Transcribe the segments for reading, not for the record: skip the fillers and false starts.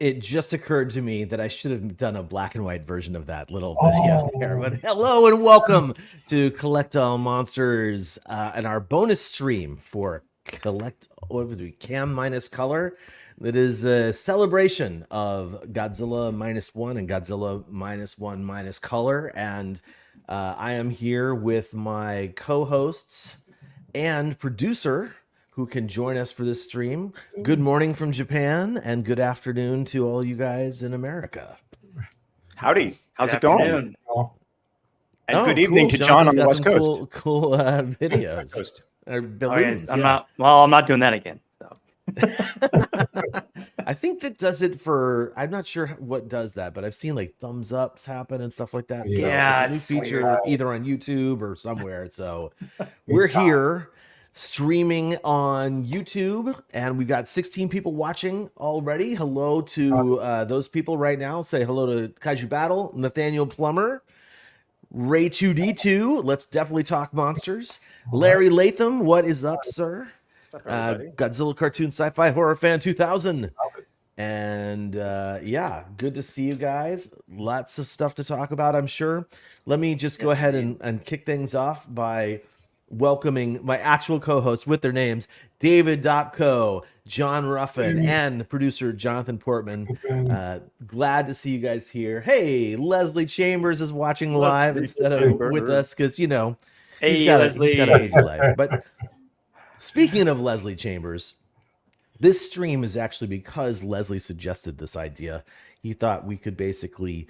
it just occurred to me that I should have done a black and white version of that little video there. But hello and welcome to Collectible Monsters and our bonus stream for Cam minus color. That is a celebration of Godzilla -1 and Godzilla -1 minus color. And I am here with my co-hosts and producer who can join us for this stream. Good morning from Japan and good afternoon to all you guys in America. Howdy. How's it going? And good cool. evening to John on the West Coast. Cool videos. Balloons. I'm not doing that again. So. I think that does it for, I'm not sure what does that, but I've seen like thumbs ups happen and stuff like that. Yeah, so it's a new feature either on YouTube or somewhere. So we're here streaming on YouTube and we've got 16 people watching already. Hello to those people right now. Say hello to Kaiju Battle, Nathaniel Plummer, Ray 2D2. Let's definitely talk monsters. Larry Latham, what is up, sir? Godzilla Cartoon Sci-Fi Horror Fan 2000. And yeah, good to see you guys. Lots of stuff to talk about, I'm sure. Let me just go ahead and kick things off by welcoming my actual co-hosts with their names, David Dopko, John Ruffin, and producer Jonathan Portman. Glad to see you guys here. Hey, Leslie Chambers is watching live instead of with us because, you know, he's got a busy life. But speaking of Leslie Chambers, this stream is actually because Leslie suggested this idea. He thought we could basically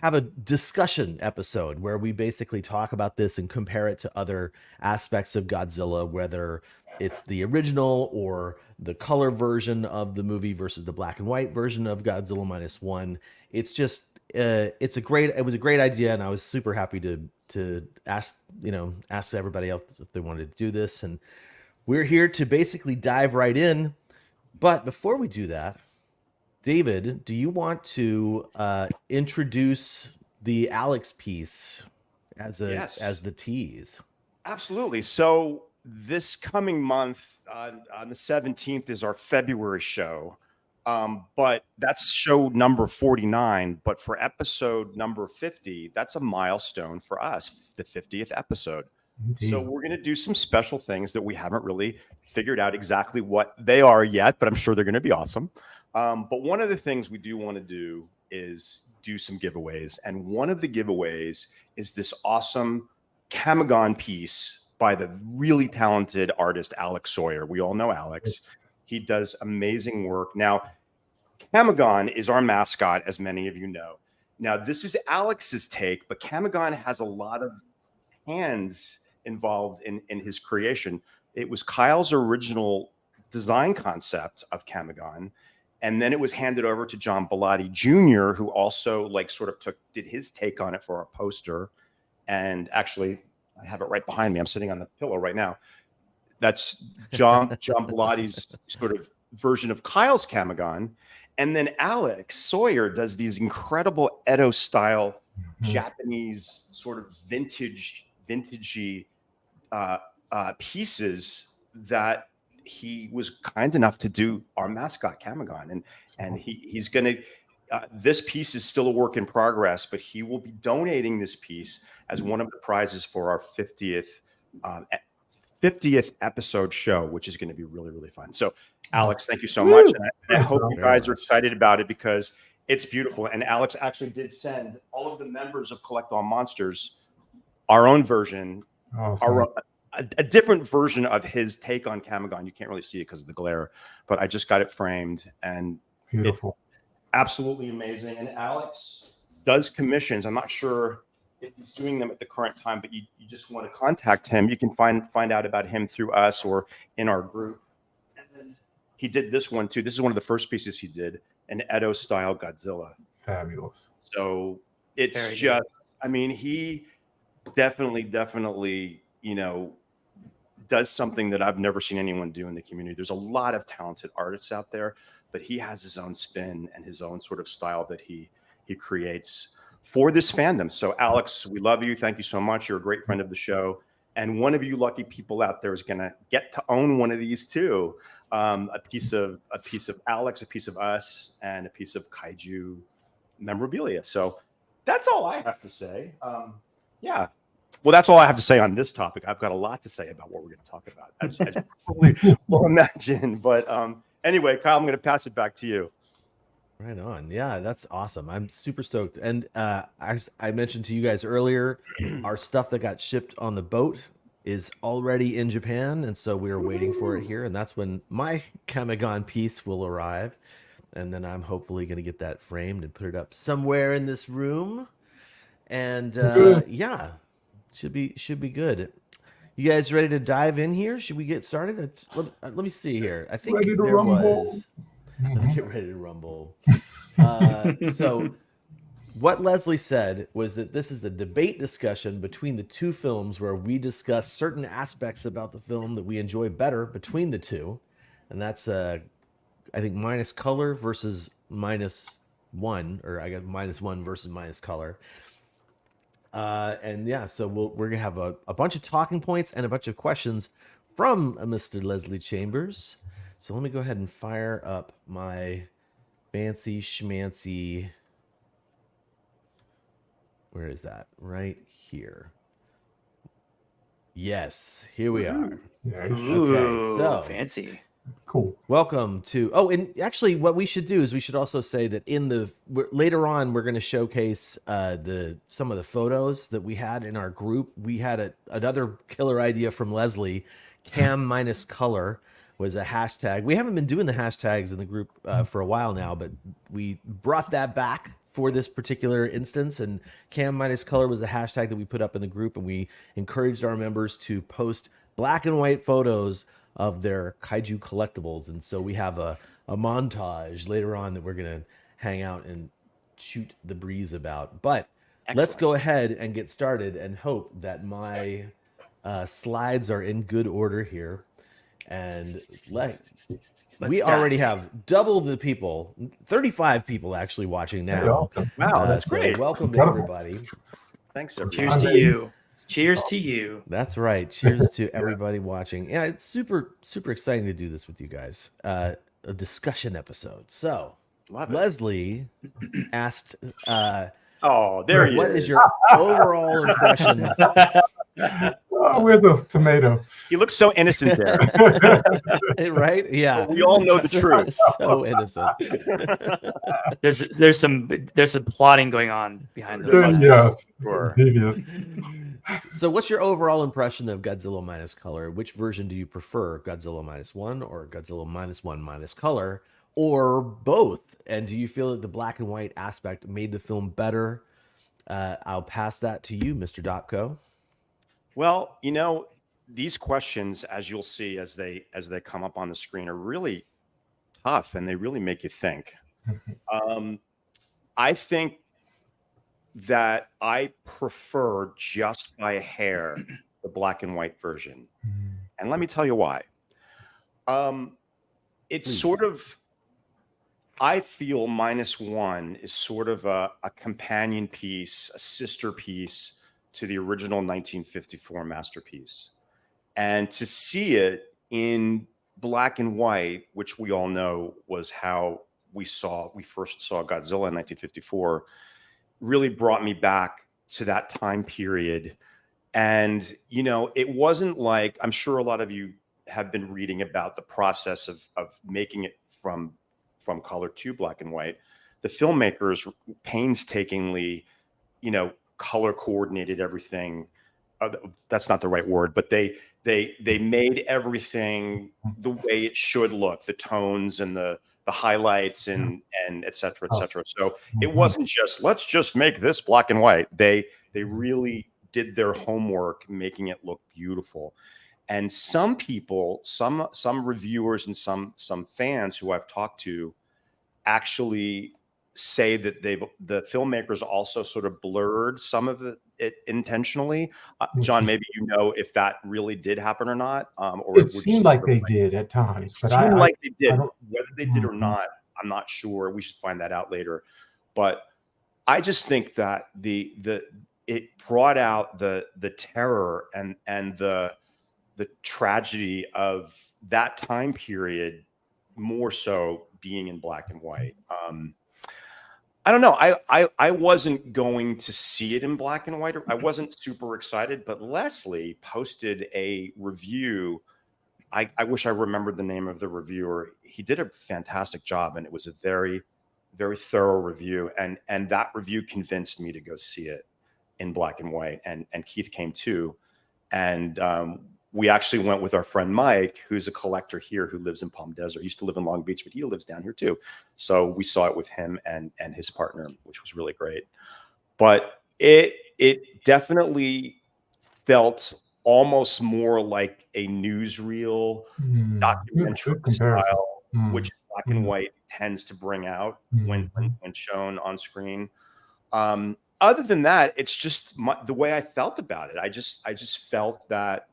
have a discussion episode where we basically talk about this and compare it to other aspects of Godzilla, whether it's the original or the color version of the movie versus the black and white version of Godzilla -1. It's just it was a great idea, and I was super happy to ask everybody else if they wanted to do this, and we're here to basically dive right in. But before we do that, David, do you want to introduce the Alex piece as the tease? Absolutely. So this coming month on the 17th is our February show. But that's show number 49. But for episode number 50, that's a milestone for us, the 50th episode. Indeed. So we're going to do some special things that we haven't really figured out exactly what they are yet, but I'm sure they're going to be awesome. But one of the things we do want to do is do some giveaways. And one of the giveaways is this awesome Kamagon piece by the really talented artist, Alex Sawyer. We all know Alex. He does amazing work. Now, Kamagon is our mascot, as many of you know. Now, this is Alex's take, but Kamagon has a lot of hands involved in his creation. It was Kyle's original design concept of Kamagon. And then it was handed over to John Bellotti Jr., who also did his take on it for our poster. And actually, I have it right behind me. I'm sitting on the pillow right now. That's John Bellotti's sort of version of Kyle's Kamagon. And then Alex Sawyer does these incredible Edo style Japanese sort of vintagey pieces that he was kind enough to do our mascot Kamagon, and he's gonna this piece is still a work in progress, but he will be donating this piece as one of the prizes for our 50th episode show, which is going to be really, really fun. So Alex, thank you so much, and I hope you guys are excited about it because it's beautiful. And Alex actually did send all of the members of Collectible Monsters our own version, a different version of his take on Kamagon. You can't really see it because of the glare, but I just got it framed, and beautiful. It's absolutely amazing. And Alex does commissions. I'm not sure if he's doing them at the current time, but you just want to contact him. You can find out about him through us or in our group. And then he did this one too. This is one of the first pieces he did, an Edo style Godzilla. Fabulous. So it's just, I mean, he definitely, does something that I've never seen anyone do in the community. There's a lot of talented artists out there, but he has his own spin and his own sort of style that he creates for this fandom. So Alex, we love you. Thank you so much. You're a great friend of the show. And one of you lucky people out there is going to get to own one of these too. a piece of Alex, a piece of us, and a piece of kaiju memorabilia. So that's all I have to say. Yeah. Well, that's all I have to say on this topic. I've got a lot to say about what we're going to talk about, as you probably will imagine. But anyway, Kyle, I'm going to pass it back to you. Right on. Yeah, that's awesome. I'm super stoked. And I mentioned to you guys earlier, our stuff that got shipped on the boat is already in Japan, and so we are waiting for it here. And that's when my Kamigon piece will arrive, and then I'm hopefully going to get that framed and put it up somewhere in this room. And yeah, should be good. You guys ready to dive in here? Should we get started? Let me see here. I think Ready to there rumble. was. Let's get ready to rumble. So, what Leslie said was that this is a debate discussion between the two films where we discuss certain aspects about the film that we enjoy better between the two. And that's, I think, minus color versus minus one, or I guess minus one versus minus color. And yeah, so we're going to have a bunch of talking points and a bunch of questions from Mr. Leslie Chambers. So let me go ahead and fire up my fancy schmancy. Where is that? Right here. Yes, here we are. Yeah, Ooh, so- fancy. cool. Welcome to. Oh, and actually, what we should do is we should also say that later on we're going to showcase some of the photos that we had in our group. We had another killer idea from Leslie. Cam minus color was a hashtag. We haven't been doing the hashtags in the group for a while now, but we brought that back for this particular instance. And Cam minus color was the hashtag that we put up in the group, and we encouraged our members to post black and white photos of their kaiju collectibles. And so we have a montage later on that we're going to hang out and shoot the breeze about. But let's Excellent. go ahead and get started and hope that my slides are in good order here. And we dive already have double the people, 35 people actually watching Very now. awesome. Wow, that's So great. welcome Incredible. everybody. Thanks, everyone. Cheers to you. Cheers to you. That's right. Cheers to everybody watching. Yeah, it's super exciting to do this with you guys. A discussion episode. So Love it. Leslie asked, Oh, there he what is. is your overall impression? Oh, where's the tomato? He looks so innocent there. Right? Yeah. We all know the truth. So innocent. There's some plotting going on behind those. Yes, Sure. devious. So what's your overall impression of Godzilla minus color? Which version do you prefer? Godzilla minus one or Godzilla minus one minus color, or both? And do you feel that the black and white aspect made the film better? I'll pass that to you, Mr. Dopko. Well, these questions, as you'll see as they come up on the screen, are really tough, and they really make you think. I think that I prefer just by a hair the black and white version, and let me tell you why. It's Please. sort of, I feel minus one is sort of a companion piece, a sister piece to the original 1954 masterpiece. And to see it in black and white, which we all know was how we first saw Godzilla in 1954, really brought me back to that time period. And, it wasn't like, I'm sure a lot of you have been reading about the process of making it from color to black and white. The filmmakers painstakingly, color coordinated everything. That's not the right word, but they made everything the way it should look, the tones and the highlights and et cetera, et cetera. So it wasn't just, let's just make this black and white. They really did their homework, making it look beautiful. And some people, some reviewers and some fans who I've talked to actually say that the filmmakers also sort of blurred some of it intentionally. John, maybe if that really did happen or not. Or It seemed like they did at times. It seemed like they did. Whether they did or not, I'm not sure. We should find that out later. But I just think that it brought out the terror and the tragedy of that time period more so being in black and white. I don't know. I wasn't going to see it in black and white. I wasn't super excited, but Leslie posted a review. I wish I remembered the name of the reviewer. He did a fantastic job, and it was a very, very thorough review. And that review convinced me to go see it in black and white. And Keith came too. And we actually went with our friend Mike, who's a collector here who lives in Palm Desert. He used to live in Long Beach, but he lives down here too. So we saw it with him and his partner, which was really great. But it definitely felt almost more like a newsreel documentary style, which black and white tends to bring out when shown on screen. Other than that, it's just the way I felt about it. I just felt that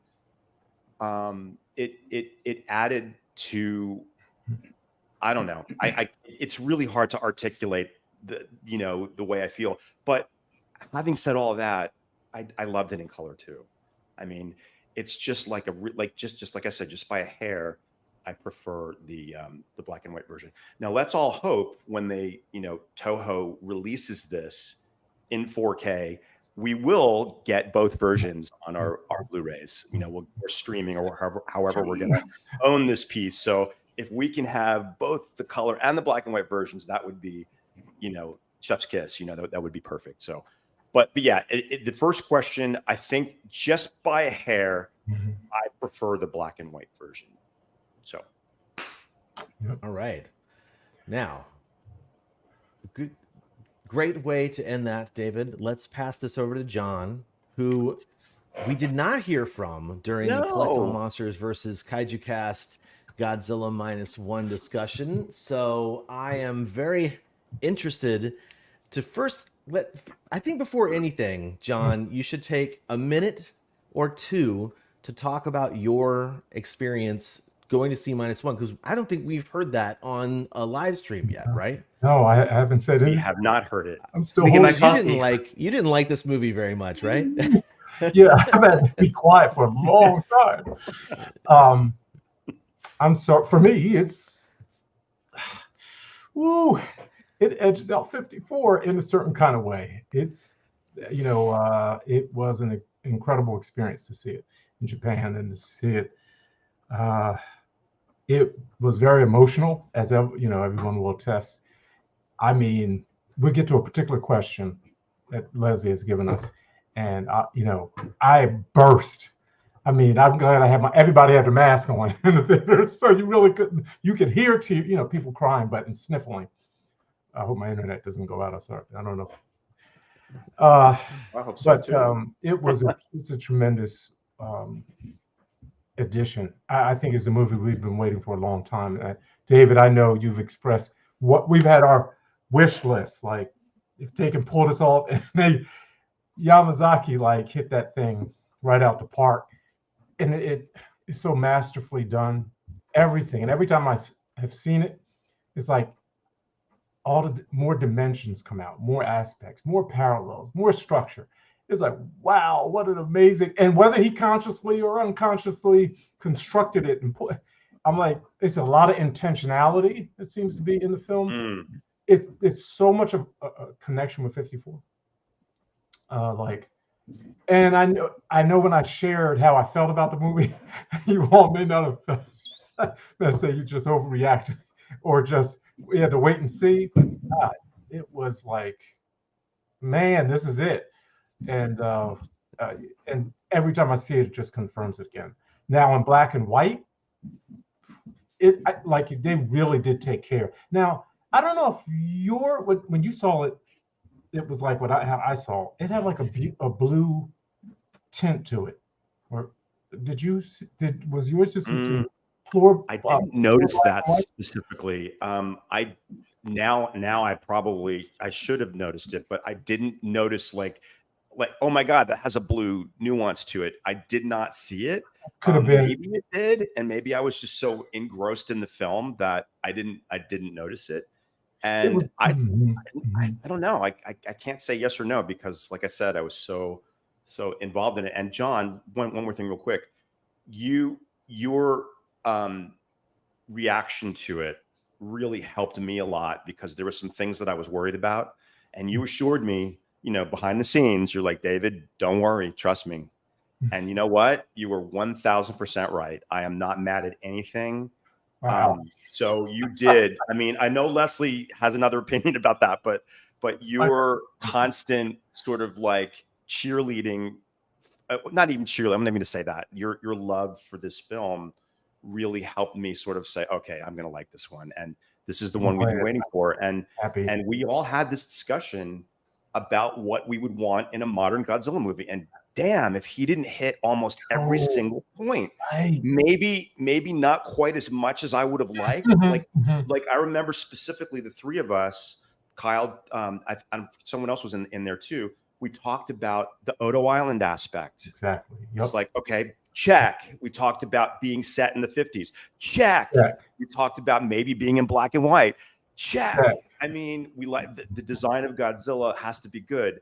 it added to, I don't know. It's really hard to articulate the way I feel. But having said all of that, I loved it in color too. I mean, it's just like just like I said, just by a hair, I prefer the black and white version. Now let's all hope when they Toho releases this in 4K, we will get both versions on our Blu-rays. We're streaming or however we're going to own this piece. So if we can have both the color and the black and white versions, that would be, chef's kiss. That would be perfect. So, but yeah, the first question, I think just by a hair, I prefer the black and white version. So, all right, now, good. Great way to end that, David. Let's pass this over to John, who we did not hear from during the Collectible Monsters versus Kaiju Cast Godzilla -1 discussion. So I am very interested to first I think before anything, John, you should take a minute or two to talk about your experience going to see -1, because I don't think we've heard that on a live stream yet, right? No, I haven't said it. We have not heard it. I'm still you didn't like this movie very much, right? Yeah, I've had to be quiet for a long time. I'm sorry. For me, it's it edges out 54 in a certain kind of way. It's it was an incredible experience to see it in Japan and to see it. It was very emotional, as everyone will attest. I mean, we get to a particular question that Leslie has given us, and I burst. I mean, I'm glad everybody had their mask on in the theater, so you could hear people crying, and sniffling. I hope my internet doesn't go out. I don't know. I hope so too. It's a tremendous addition. I think it's a movie we've been waiting for a long time. David, I know you've expressed what we've had our wish list. Like, if they can pull this off, and Yamazaki hit that thing right out the park, and it's so masterfully done. Everything, and every time I have seen it, it's like all the more dimensions come out, more aspects, more parallels, more structure. It's like, wow, what an amazing, and whether he consciously or unconsciously constructed it and I'm like, it's a lot of intentionality that seems to be in the film. It's so much of a connection with 54. And I know when I shared how I felt about the movie, you all may not have let's say you just overreacted or just we had to wait and see. But God, it was like, man, this is it. And every time I see it, it just confirms it again. Now in black and white, they really did take care. Now I don't know if when you saw it, it was like how I saw it. It had like a blue tint to it. Or was yours just floor? I didn't notice that specifically. I should have noticed it, but I didn't notice like, oh my God, that has a blue nuance to it. I did not see it. Could have been. Maybe it did, and maybe I was just so engrossed in the film that I didn't notice it. And I don't know. I can't say yes or no because, like I said, I was so involved in it. And John, one more thing, real quick. Your reaction to it really helped me a lot, because there were some things that I was worried about, and you assured me, behind the scenes, you're like, David, don't worry, trust me. And you know what? You were 1000% right. I am not mad at anything. Wow. So you did. I mean, I know Leslie has another opinion about that, but your constant sort of like cheerleading, not even cheerleading, I'm not even going to say that. Your love for this film really helped me sort of say, okay, I'm going to like this one. And this is the one we've been waiting for. And we all had this discussion about what we would want in a modern Godzilla movie. And damn, if he didn't hit almost every single point, maybe not quite as much as I would have liked. Like I remember specifically the three of us, Kyle, someone else was in there too. We talked about the Odo Island aspect. Exactly. Yep. It's like, okay, check. We talked about being set in the 50s. Check. We talked about maybe being in black and white. Check. I mean, we like the design of Godzilla has to be good.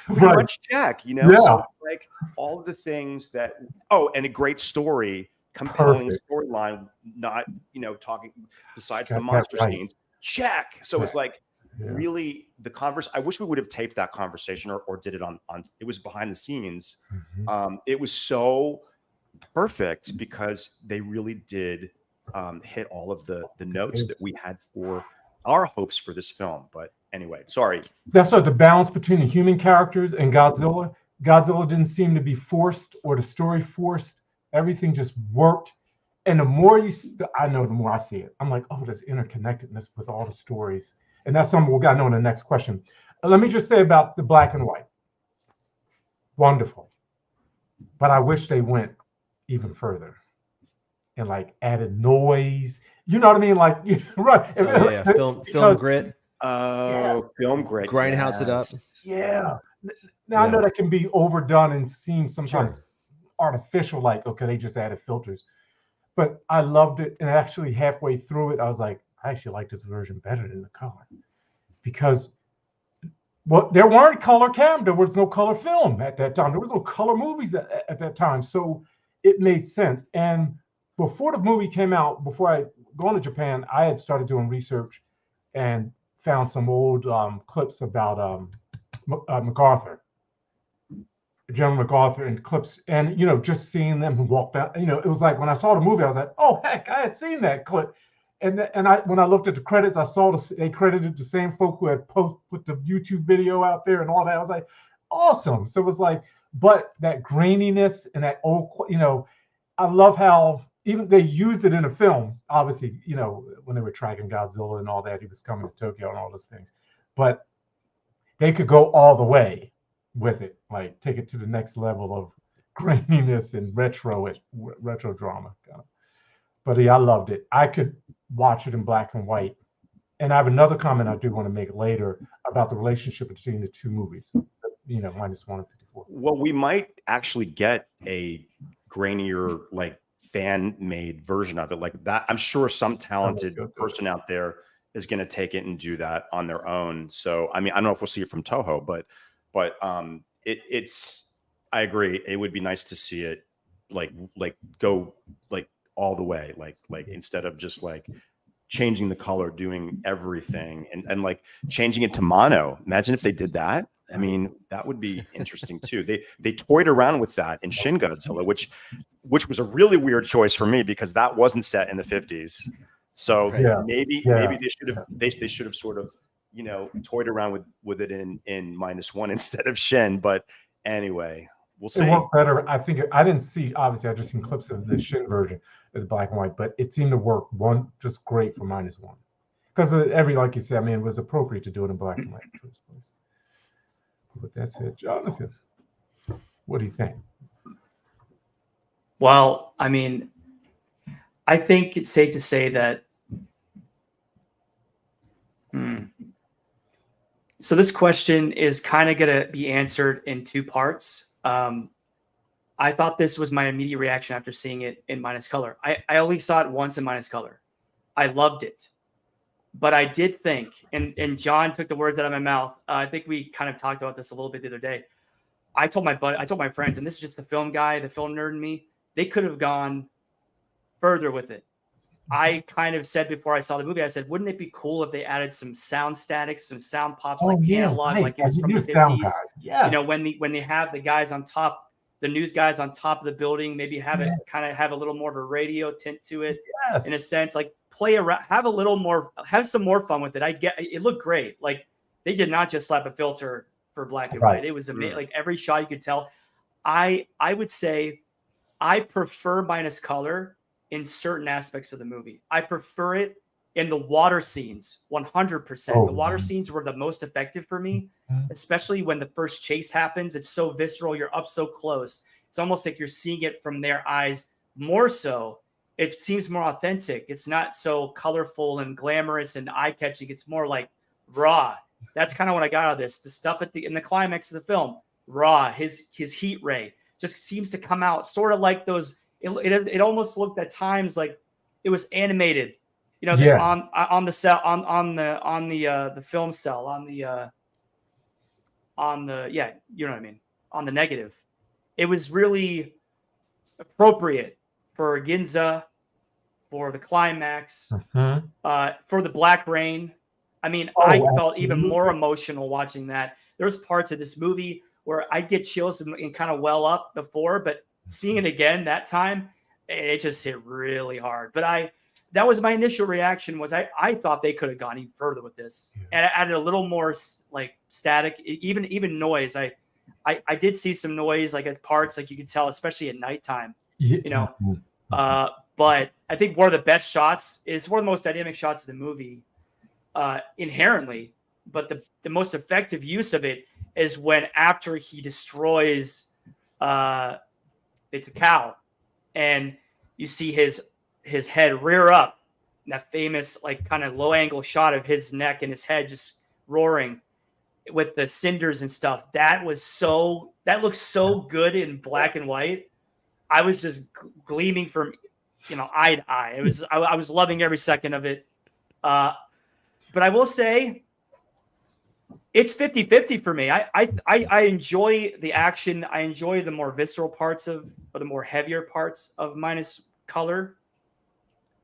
Pretty much check, So like all of the things that, and a great story, compelling storyline, not, talking besides the monster scenes. Check. So it's like really the conversation. I wish we would have taped that conversation or did it on it was behind the scenes. It was so perfect because they really did hit all of the notes that we had for our hopes for this film. But anyway, sorry. That's what the balance between the human characters and Godzilla. Godzilla didn't seem to be forced or the story forced. Everything just worked. And the more I know, the more I see it. I'm like, oh, there's interconnectedness with all the stories. And that's something we're going to know in the next question. Let me just say about the black and white. Wonderful. But I wish they went even further and like added noise. You know what I mean? Like, right. Film grit. Film grit. Grindhouse it up. Yeah. Now I know that can be overdone and seem sometimes artificial, like, okay, they just added filters. But I loved it. And actually halfway through it, I was like, I actually like this version better than the color. Because there weren't color cam. There was no color film at that time. There was no color movies at that time. So it made sense. And before the movie came out, before I going to Japan, I had started doing research and found some old clips about MacArthur, General MacArthur, and clips, and just seeing them walk down. It was like when I saw the movie, I was like, oh heck, I had seen that clip. And when I looked at the credits, I saw they credited the same folk who had put the YouTube video out there and all that. I was like, awesome. So it was like, but that graininess and that old, I love how even they used it in a film, obviously, when they were tracking Godzilla and all that, he was coming to Tokyo and all those things. But they could go all the way with it, like take it to the next level of graininess and retro drama. But yeah, I loved it. I could watch it in black and white. And I have another comment I do want to make later about the relationship between the two movies, -1 and 54. Well, we might actually get a grainier, like fan-made version of it like that. I'm sure some talented person out there is going to take it and do that on their own. So, I mean, I don't know if we'll see it from Toho, but it's, I agree. It would be nice to see it like go like all the way, like instead of just like changing the color, doing everything and like changing it to mono. Imagine if they did that. I mean, that would be interesting too. They toyed around with that in Shin Godzilla, which was a really weird choice for me because that wasn't set in the 50s. So maybe they should have sort of, toyed around with it in -1 instead of Shin. But anyway, we'll see. It worked better. I think I didn't see, obviously I just seen clips of the Shin version of the black and white, but it seemed to work just great for -1. Because like you said, I mean, it was appropriate to do it in black and white in the first place. But that's it. Jonathan, what do you think? Well, I mean, I think it's safe to say that. So this question is kind of going to be answered in two parts. I thought this was my immediate reaction after seeing it in minus color. I only saw it once in minus color. I loved it. But I did think, and John took the words out of my mouth. I think we kind of talked about this a little bit the other day. I told my friends, and this is just the film guy, the film nerd in me, they could have gone further with it. I kind of said before I saw the movie, I said, wouldn't it be cool if they added some sound static, some sound pops, like analog, right. like it was from the Sound guy. 50s? Yes. You know, when they have the guys on top, the news guys on top of the building, maybe have it kind of have a little more of a radio tint to it, in a sense, like play around, have a little more, have some more fun with it. I get it looked great. Like they did not just slap a filter for black and white. It was amazing. Like every shot you could tell. I would say I prefer minus color in certain aspects of the movie. I prefer it in the water scenes, 100%. The water scenes were the most effective for me, especially when the first chase happens. It's so visceral. You're up so close. It's almost like you're seeing it from their eyes more so. It seems more authentic. It's not so colorful and glamorous and eye-catching. It's more like raw. That's kind of what I got out of this. The stuff in the climax of the film, raw. His heat ray just seems to come out sort of like those. It almost looked at times like it was animated, you know, on the cell, on the film cell, on the you know what I mean, on the negative. It was really appropriate for Ginza, for the climax, for the Black Rain. I mean, I felt even more emotional watching that. There's parts of this movie where I get chills and kind of well up before, but seeing it again that time, it just hit really hard. But that was my initial reaction. Was I thought they could have gone even further with this and added a little more like static, even noise. I did see some noise like at parts, like you could tell, especially at nighttime. You know, but I think one of the best shots is one of the most dynamic shots of the movie, inherently. But the most effective use of it is when after he destroys it's a cow, and you see his head rear up, that famous like kind of low angle shot of his neck and his head just roaring with the cinders and stuff. That looks so good in black and white. I was just gleaming from, you know, eye to eye. It was I was loving every second of it. But I will say it's 50-50 for me. I enjoy the action. I enjoy the more visceral parts or the more heavier parts of minus color.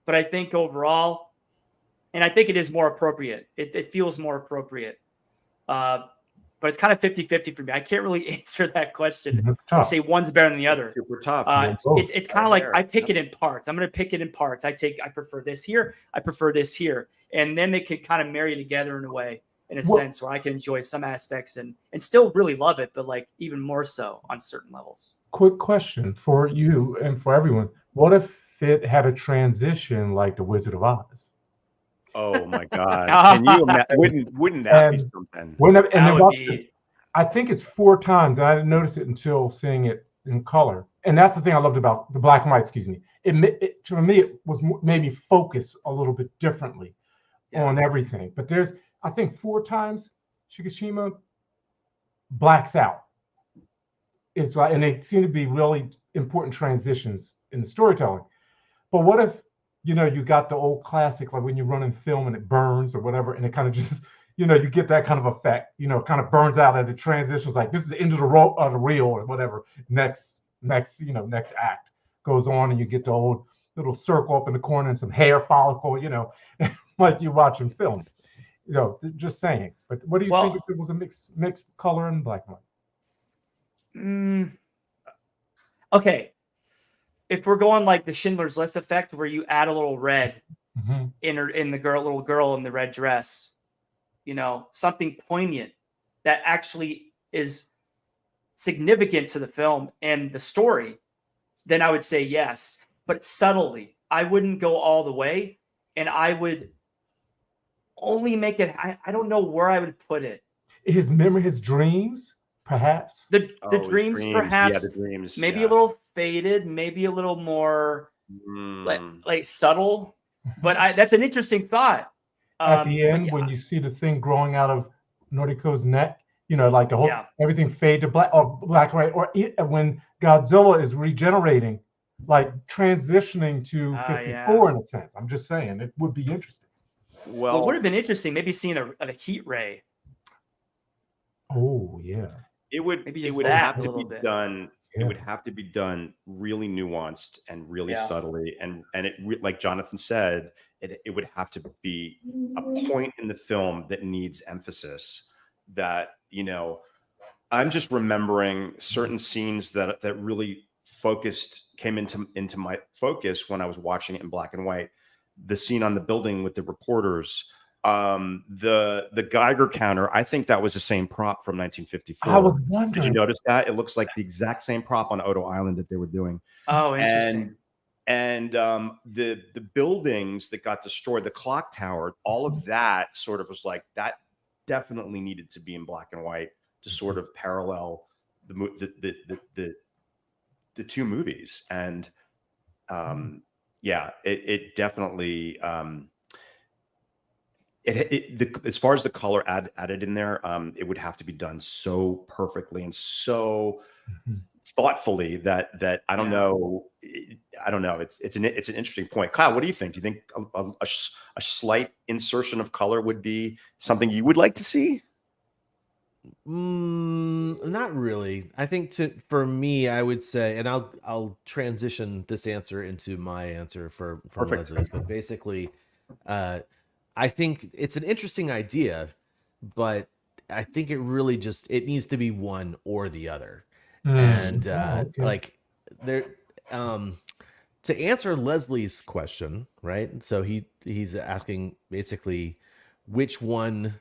But I think overall, and I think it is more appropriate. It feels more appropriate. But it's kind of 50-50 for me. I can't really answer that question. I say one's better than the other. Super tough. It's kind of like I pick it in parts. I'm going to pick it in parts. I prefer this here. I prefer this here. And then they can kind of marry together in a way, in a sense where I can enjoy some aspects and still really love it, but like even more so on certain levels. Quick question for you and for everyone. What if it had a transition like The Wizard of Oz? Oh my God! Can you imagine? Wouldn't that be something? I think it's 4 times, and I didn't notice it until seeing it in color. And that's the thing I loved about the black and white. Excuse me. For me, it was maybe focus a little bit differently on everything. But there's, I think, 4 times Shikishima blacks out. It's like, and they seem to be really important transitions in the storytelling. But what if, you know, you got the old classic, like when you run in film and it burns or whatever, and it kind of just, you know, you get that kind of effect, you know, kind of burns out as it transitions, like this is the end of the reel or whatever. Next act goes on, and you get the old little circle up in the corner and some hair follicle, you know, like you're watching film. You know, just saying. But what do you think if it was a mixed color and black and white? Okay. If we're going like the Schindler's List effect, where you add a little red in the little girl in the red dress, you know, something poignant that actually is significant to the film and the story, then I would say yes. But subtly, I wouldn't go all the way, and I would only make it. I don't know where I would put it. His memory, his dreams, perhaps. The dreams, perhaps. Yeah, the dreams. Maybe a little faded, maybe a little more like subtle. But that's an interesting thought. At the end, when you see the thing growing out of Noriko's neck, you know, like the whole everything fade to black or black, right? Or when Godzilla is regenerating, like transitioning to 54 in a sense. I'm just saying it would be interesting. Well, it would have been interesting, maybe seeing a heat ray. Oh yeah. It would have to be done it would have to be done really nuanced and really subtly, and like Jonathan said, it would have to be a point in the film that needs emphasis. That, you know, I'm just remembering certain scenes that really came into my focus when I was watching it in black and white. The scene on the building with the reporters, the Geiger counter. I think that was the same prop from 1954. I was wondering. Did you notice that? It looks like the exact same prop on Odo Island that they were doing. Oh, interesting. And the buildings that got destroyed, the clock tower, all of that sort of was like, that definitely needed to be in black and white to sort of parallel the two movies. And it definitely as far as the color added in there, it would have to be done so perfectly and so thoughtfully that I don't know. It's an interesting point. Kyle, what do you think? Do you think a slight insertion of color would be something you would like to see? Not really. I think for me, I would say, and I'll transition this answer into my answer for Leslie's, but basically, I think it's an interesting idea, but I think it really it needs to be one or the other. And like there, to answer Leslie's question, right? So he's asking basically which one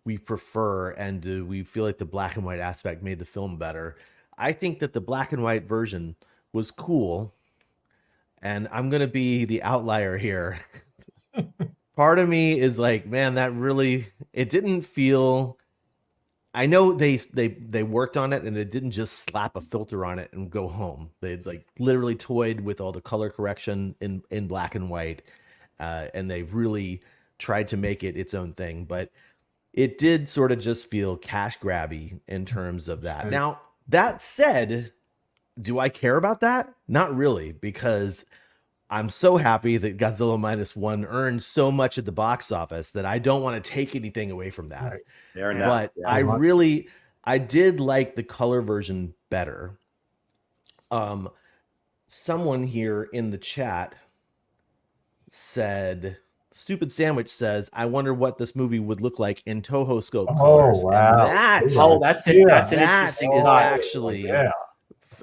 we prefer, and do we feel like the black and white aspect made the film better? I think that the black and white version was cool, and I'm gonna be the outlier here. Part of me is like, man, that really, it didn't feel. I know they worked on it, and they didn't just slap a filter on it and go home. They like literally toyed with all the color correction in black and white, and they really tried to make it its own thing. But it did sort of just feel cash grabby in terms of that. Now, that said, do I care about that? Not really, because I'm so happy that Godzilla -1 earned so much at the box office that I don't want to take anything away from that. Right. But I did like the color version better. Someone here in the chat said, Stupid Sandwich says, I wonder what this movie would look like in Toho scope colors. Wow. And That's an interesting is thought. actually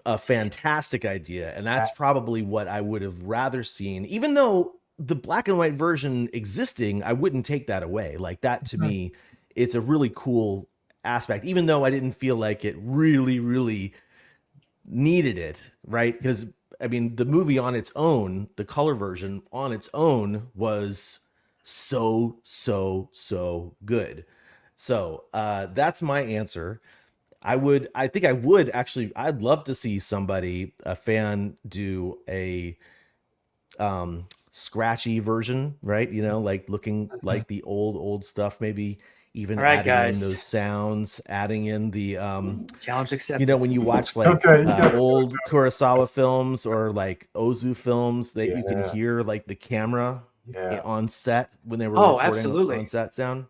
a fantastic idea. And that's probably what I would have rather seen. Even though the black and white version existing, I wouldn't take that away. Like that to me, it's a really cool aspect, even though I didn't feel like it really, really needed it, right? Because I mean, the movie on its own, the color version on its own was so good. So that's my answer. I'd love to see a fan do a scratchy version, right? You know, like looking like the old stuff, maybe even adding in those sounds, adding in the challenge accepted. You know, when you watch like old Kurosawa films or like Ozu films, that you can hear like the camera on set when they were recording on set sound.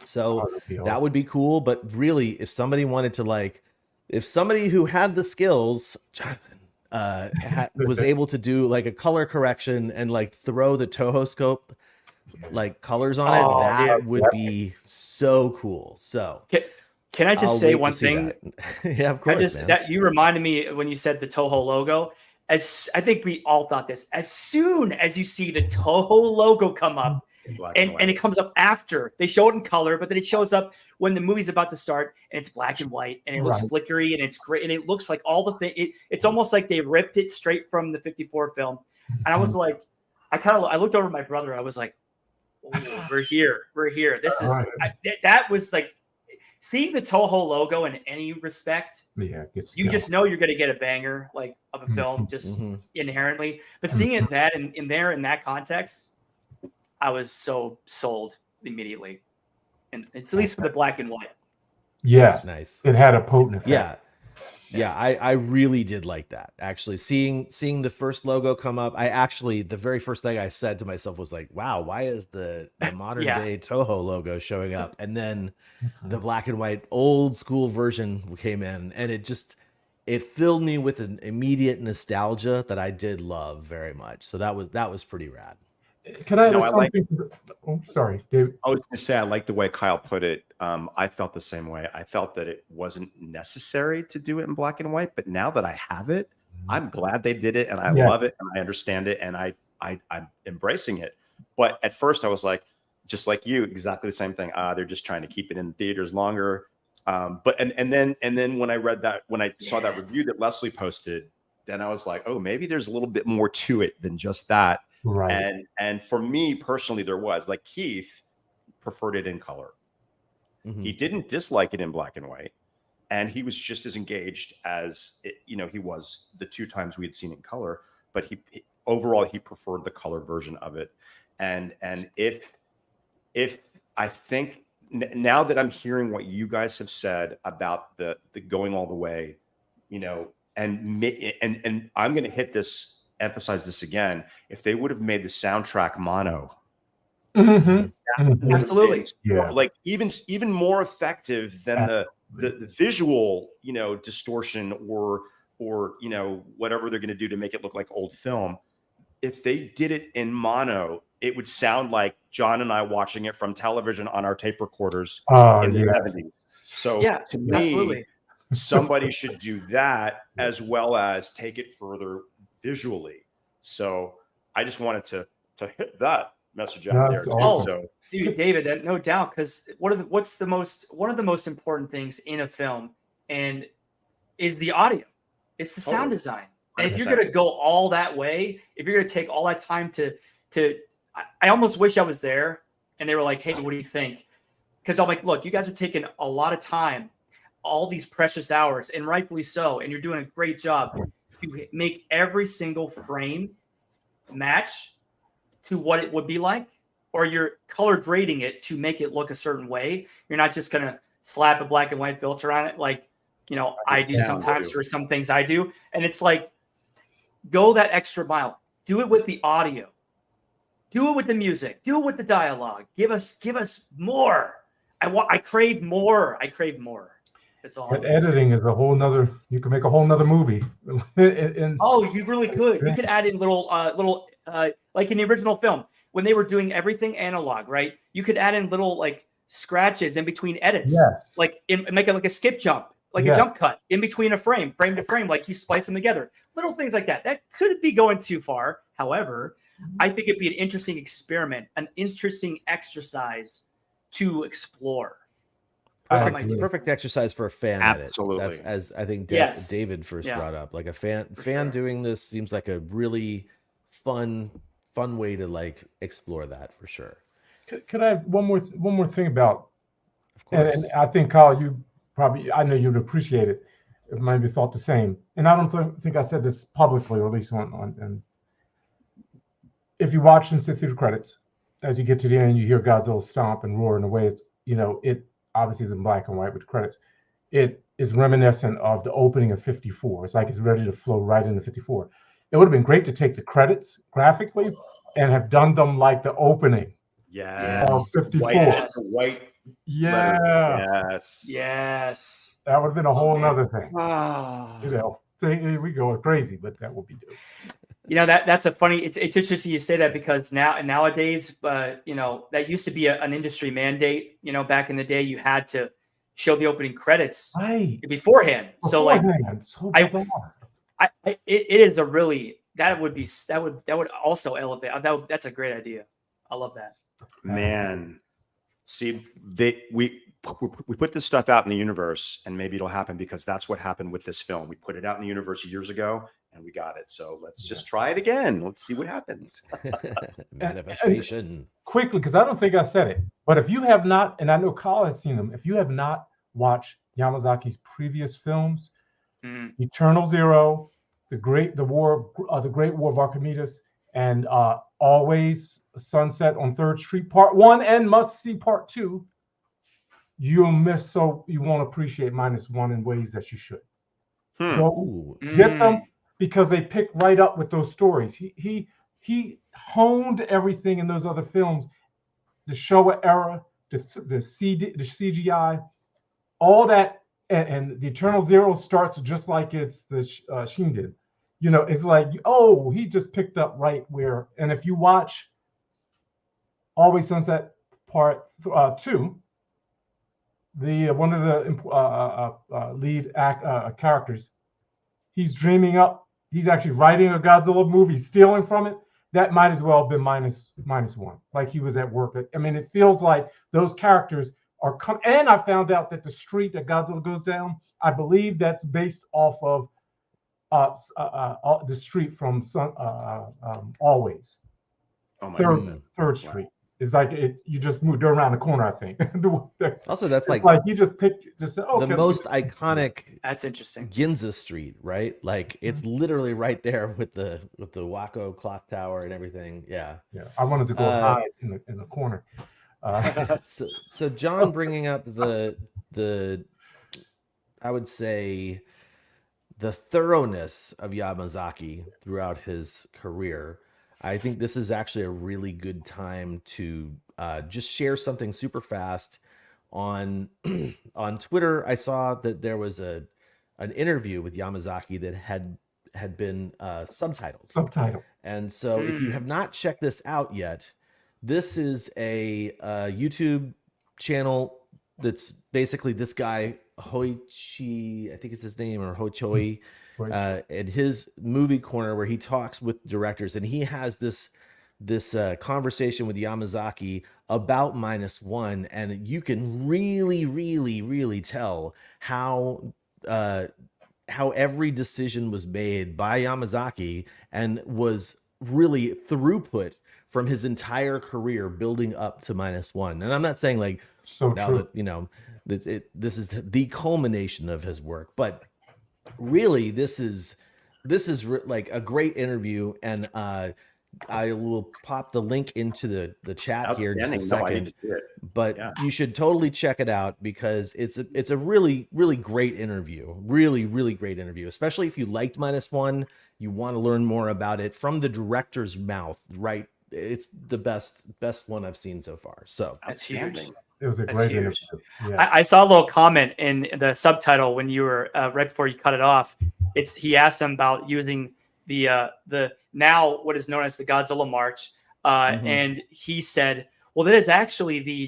So that would be cool. But really, if somebody wanted to if somebody who had the skills, was able to do like a color correction and like throw the Toho scope like colors on it, that would be so cool. So can I just say one thing? Yeah, of course. That you reminded me when you said the Toho logo. As I think we all thought this. As soon as you see the Toho logo come up, and it comes up after they show it in color, but then it shows up when the movie's about to start, and it's black and white, and it looks flickery, and it's great, and it looks like all the thing. It's almost like they ripped it straight from the '54 film, and I was like, I looked over at my brother. I was like, oh, we're here. This is that was like seeing the Toho logo in any respect. Yeah, you just know you're going to get a banger like of a film just inherently. But seeing it that in that context, I was so sold immediately, and it's at least for the black and white. Yeah, nice. It had a potent effect. Yeah, I really did like that. Actually, seeing the first logo come up, the very first thing I said to myself was like, wow, why is the modern day Toho logo showing up? And then the black and white old school version came in, and it filled me with an immediate nostalgia that I did love very much. So that was pretty rad. Can I add No, I like. something? Oh, sorry, David. I was going to say, I like the way Kyle put it. I felt the same way. I felt that it wasn't necessary to do it in black and white, but now that I have it, I'm glad they did it, and I Yes. love it, and I understand it, and I'm embracing it. But at first, I was like, just like you, exactly the same thing. They're just trying to keep it in theaters longer. But then when I saw that review that Leslie posted, then I was like, oh, maybe there's a little bit more to it than just that. Right. And for me personally, there was, like, Keith preferred it in color. Mhm. He didn't dislike it in black and white, and he was just as engaged as he was the 2 times we had seen it in color. But overall he preferred the color version of it. And if I think now that I'm hearing what you guys have said about the going all the way, and I'm going to emphasize this again. If they would have made the soundtrack mono, Mm-hmm. would have Absolutely. been Yeah. like even more effective than the visual, distortion or whatever they're going to do to make it look like old film. If they did it in mono, it would sound like John and I watching it from television on our tape recorders in the 70s. So Yeah, to me, absolutely. somebody should do that as well as take it further visually. So I just wanted to hit that message out there. That's Too. awesome. So, Dude, David, that no doubt, because one of the most important things in a film and is the audio. It's the sound design. And if you're 100%. gonna go all that way, if you're gonna take all that time to I almost wish I was there and they were like, hey, what do you think? Because I'm like, look, you guys are taking a lot of time, all these precious hours, and rightfully so, and you're doing a great job to make every single frame match to what it would be like, or you're color grading it to make it look a certain way. You're not just gonna slap a black and white filter on it like I do sometimes for some things I do. And it's like, go that extra mile. Do it with the audio. Do it with the music. Do it with the dialogue. Give us more. I crave more. I crave more. That's all. But editing is a whole nother. You can make a whole nother movie. Oh, you really could. You could add in little like in the original film when they were doing everything analog, right? You could add in little like scratches in between edits, Yes. like make it like a skip jump, like a jump cut in between a frame to frame, like you splice them together. Little things like that. That could be going too far. However, I think it'd be an interesting experiment, an interesting exercise to explore. Perfect exercise for a fan Absolutely. edit. That's, as I think David first brought up. Like a fan doing this seems like a really fun way to like explore that for sure. Could I have one more thing about? Of course. And I think, Kyle, I know you'd appreciate it. It might be thought the same. And I don't think I said this publicly, or at least on. If you watch and sit through the credits, as you get to the end, you hear Godzilla stomp and roar in a way it obviously is in black and white with the credits. It is reminiscent of the opening of 54. It's like it's ready to flow right into 54. It would have been great to take the credits graphically and have done them like the opening. Of 54. White. Yeah. Yes. That would have been a whole nother thing. We go crazy, but that would be dope. That's a funny. It's interesting you say that because nowadays, that used to be an industry mandate. Back in the day, you had to show the opening credits beforehand. So like, it is a really that would also elevate. That's a great idea. I love that. Man, see, we put this stuff out in the universe, and maybe it'll happen because that's what happened with this film. We put it out in the universe years ago, and we got it. So let's just try it again. Let's see what happens. Manifestation. And quickly, because I don't think I said it, but if you have not, and I know Kyle has seen them, if you have not watched Yamazaki's previous films, Eternal Zero, the Great War of Archimedes, and Always Sunset on 3rd Street Part 1 and Must See Part 2, you'll miss, so you won't appreciate -1 in ways that you should. Go get them, because they pick right up with those stories. He honed everything in those other films, the Showa era, the CGI, all that and the Eternal Zero starts just like it's the Sheen did. You know, it's like, oh, he just picked up right where. And if you watch Always Sunset Part 2, the one of the lead characters, he's dreaming up. He's actually writing a Godzilla movie, stealing from it. That might as well have been minus one. Like he was at work. I mean, it feels like those characters are and I found out that the street that Godzilla goes down, I believe that's based off of the street from Always. Oh my Third Street. It's like you just moved around the corner, I think. Also, that's like you just picked said, okay, the most iconic. That's interesting. Ginza Street, right? Like it's literally right there with the Waco clock tower and everything. Yeah. Yeah. I wanted to go hide in the corner. So John bringing up the I would say the thoroughness of Yamazaki throughout his career. I think this is actually a really good time to just share something super fast on on Twitter. I saw that there was an interview with Yamazaki that had been subtitled. And so if you have not checked this out yet, this is a YouTube channel that's basically this guy Hoichi, I think it's his name, or Hochoi, at his movie corner where he talks with directors, and he has this conversation with Yamazaki about -1, and you can really tell how every decision was made by Yamazaki and was really throughput from his entire career building up to -1. And I'm not saying like that, you know, this is the culmination of his work, but really this is like a great interview, and I will pop the link into the chat here in just a second. But you should totally check it out because it's a really great interview, really great interview, especially if you liked -1, you want to learn more about it from the director's mouth, right? It's the best one I've seen so far. So that's huge. It was a great interview. Yeah. I saw a little comment in the subtitle when you were right before you cut it off. He asked him about using the now what is known as the Godzilla March, and he said, "Well, that is actually the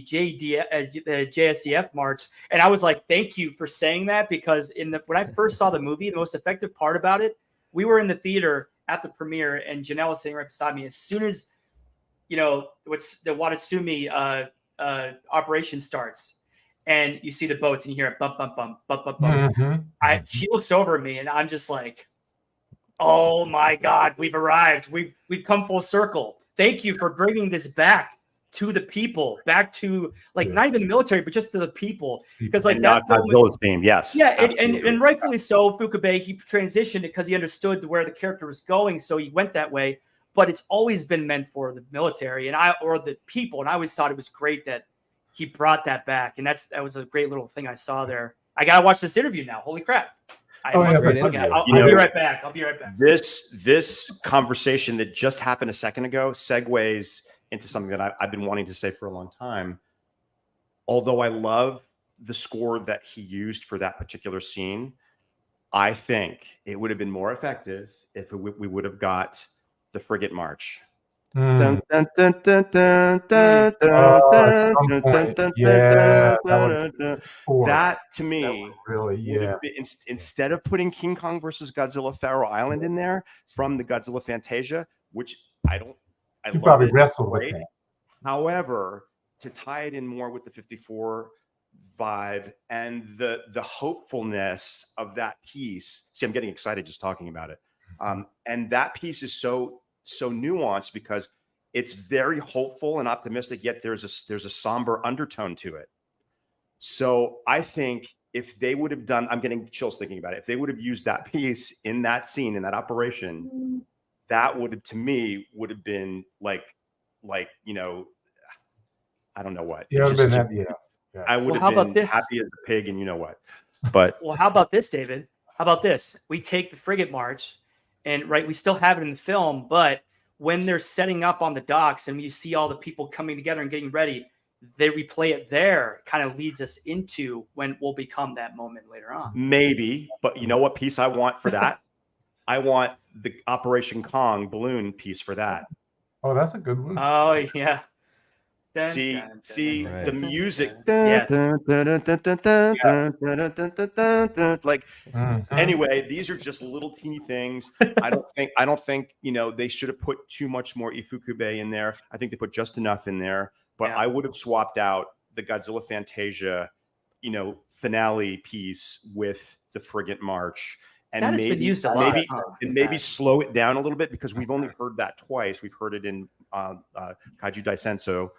JSDF March." And I was like, "Thank you for saying that," because when I first saw the movie, the most effective part about it, we were in the theater at the premiere, and Janelle was sitting right beside me. As soon as the Watatsumi operation starts, and you see the boats, and you hear it bump, bump, bump, bump, bump, bump. She looks over at me, and I'm just like, "Oh my God, we've arrived. We've come full circle. Thank you for bringing this back to the people, back to not even the military, but just to the people." Because like that Godzilla's theme, yes, yeah, and rightfully so. Fukabe, he transitioned it because he understood where the character was going, so he went that way. But it's always been meant for the military or the people, and I always thought it was great that he brought that back, and that was a great little thing I saw there. I gotta watch this interview now. Holy crap! I'll be right back. This conversation that just happened a second ago segues into something that I've been wanting to say for a long time. Although I love the score that he used for that particular scene, I think it would have been more effective if we would have got the Frigate March. That to me really, instead of putting King Kong versus Godzilla Faroe Island in there from the Godzilla Fantasia, which I probably wrestled with that. However, to tie it in more with the 54 vibe and the hopefulness of that piece. See, I'm getting excited just talking about it. And that piece is so nuanced because it's very hopeful and optimistic, yet there's a somber undertone to it. So I think if they would have done, I'm getting chills thinking about it. If they would have used that piece in that scene, in that operation, that would have, to me, would have been like, you know, I don't know what. Yeah, I would have been happy as a pig, and you know what. But well, how about this, David? How about this? We take the Frigate March, and we still have it in the film, but when they're setting up on the docks and you see all the people coming together and getting ready, they replay it there kind of leads us into when we'll become that moment later on. Maybe, but you know what piece I want for that? I want the Operation Kong balloon piece for that. Oh, that's a good one. Oh yeah. See, the music. Yes. Like, Mhm. anyway, these are just little teeny things. I don't think they should have put too much more Ifukube in there. I think they put just enough in there. But Yeah. I would have swapped out the Godzilla Fantasia, finale piece with the Frigate March. And That has been used a lot, maybe slow it down a little bit, because we've only heard that twice. We've heard it in Kaiju Daisenso,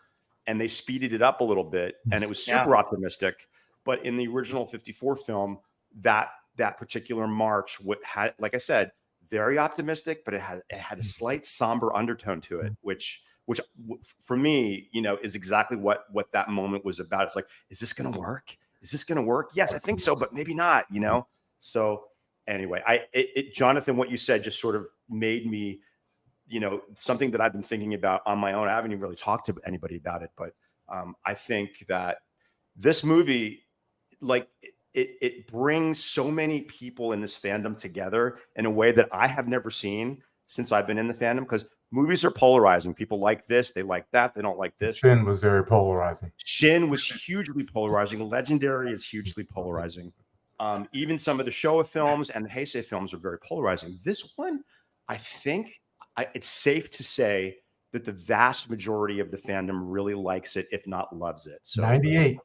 and they speeded it up a little bit, and it was super optimistic. But in the original 54 film, that particular march had, like I said, very optimistic, but it had a slight somber undertone to it, which for me, is exactly what that moment was about. It's like, is this going to work? Is this going to work? Yes, I think so, but maybe not. So anyway, Jonathan, what you said just sort of made me, something that I've been thinking about on my own. I haven't even really talked to anybody about it, but I think that this movie, like, it brings so many people in this fandom together in a way that I have never seen since I've been in the fandom, because movies are polarizing. People like this, they like that, they don't like this. Shin was very polarizing. Shin was hugely polarizing. Legendary is hugely polarizing. Even some of the Showa films and the Heisei films are very polarizing. This one, I think it's safe to say that the vast majority of the fandom really likes it, if not loves it. So 98.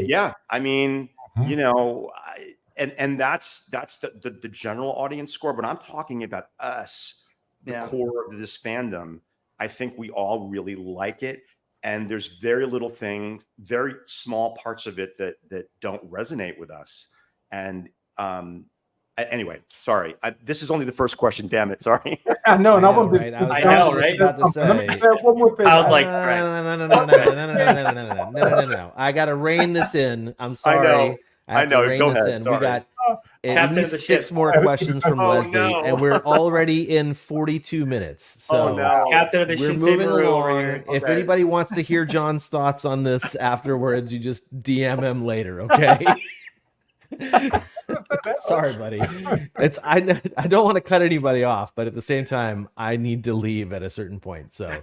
Yeah, I mean, and that's the general audience score. But I'm talking about us, the core of this fandom. I think we all really like it, and there's very little things, very small parts of it that don't resonate with us. And anyway, sorry, this is only the first question. Damn it, sorry. I know, right? I was just about to say. One more thing. I was like, no. I got to rein this in. I'm sorry. I have to rein Go this ahead. in. Sorry. We got at Captain of least the 6 ship. more questions from Leslie, no. and we're already in 42 minutes. So Captain of the we're Shinsei moving Maru over along. here. If anybody wants to hear John's thoughts on this afterwards, you just DM him later, okay? Sorry, buddy. I don't want to cut anybody off, but at the same time, I need to leave at a certain point. So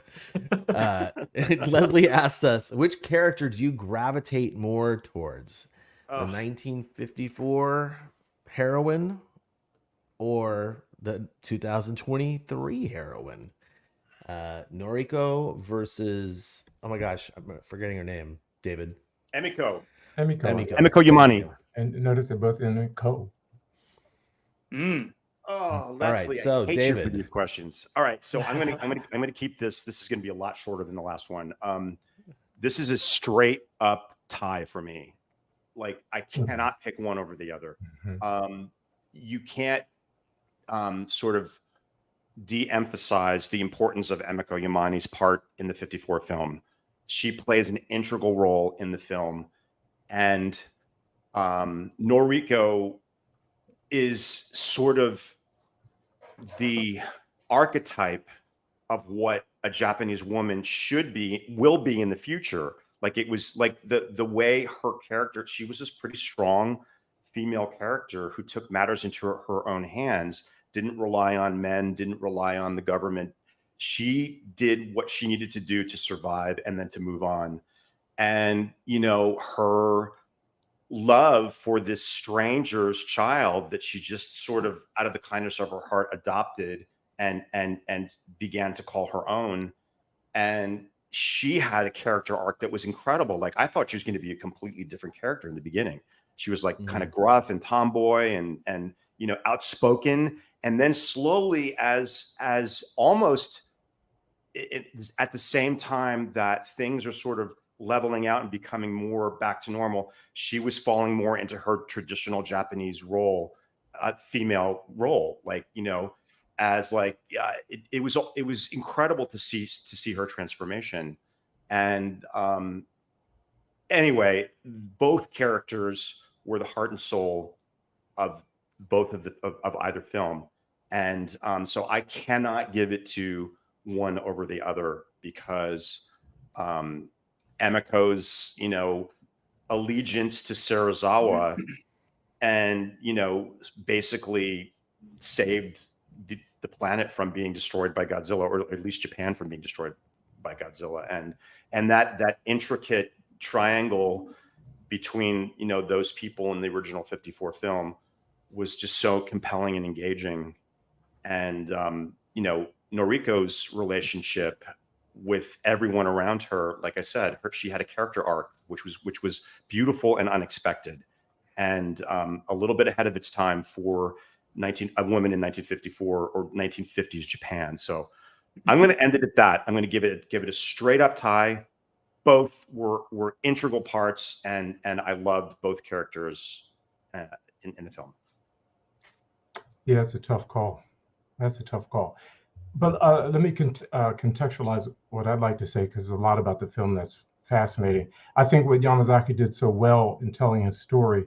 Leslie asks us, which character do you gravitate more towards? The 1954 heroine or the 2023 heroine? Noriko versus, oh my gosh, I'm forgetting her name. David. Emiko Yamane. And notice they're both in Ko. Oh, Leslie, all right, so I hate David. you for these questions. All right, so I'm gonna keep this. This is gonna be a lot shorter than the last one. This is a straight up tie for me. Like, I cannot pick one over the other. You can't sort of de-emphasize the importance of Emiko Yamane's part in the 54 film. She plays an integral role in the film, and Noriko is sort of the archetype of what a Japanese woman will be in the future. Like, it was like the way her character, she was this pretty strong female character who took matters into her own hands, didn't rely on men, didn't rely on the government. She did what she needed to do to survive and then to move on. And, her love for this stranger's child that she just sort of, out of the kindness of her heart, adopted and began to call her own. And she had a character arc that was incredible. Like, I thought she was going to be a completely different character in the beginning. She was like kind of gruff and tomboy and outspoken. And then slowly, as almost at the same time that things are sort of leveling out and becoming more back to normal, she was falling more into her traditional Japanese role, female role. Like, as like, it was incredible to see her transformation. And anyway, both characters were the heart and soul of both of either film. And so I cannot give it to one over the other, because Emiko's, allegiance to Serizawa, and basically saved the planet from being destroyed by Godzilla, or at least Japan from being destroyed by Godzilla, and that intricate triangle between those people in the original 54 film was just so compelling and engaging. And Noriko's relationship with everyone around her, like I said, she had a character arc which was beautiful and unexpected, and a little bit ahead of its time for a woman in 1954 or 1950s Japan. So I'm going to end it at that. I'm going to give it a straight up tie. Both were integral parts, and I loved both characters in the film. Yeah, that's a tough call. That's a tough call. But let me contextualize what I'd like to say, because there's a lot about the film that's fascinating. I think what Yamazaki did so well in telling his story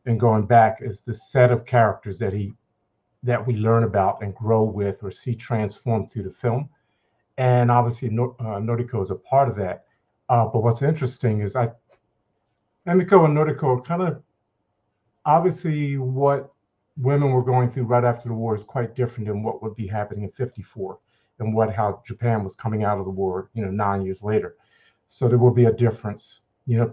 and going back is the set of characters that we learn about and grow with or see transformed through the film. And obviously Noriko is a part of that. But what's interesting is Emiko and Noriko are kind of, obviously what women were going through right after the war is quite different than what would be happening in 54 and how Japan was coming out of the war, 9 years later. So there will be a difference,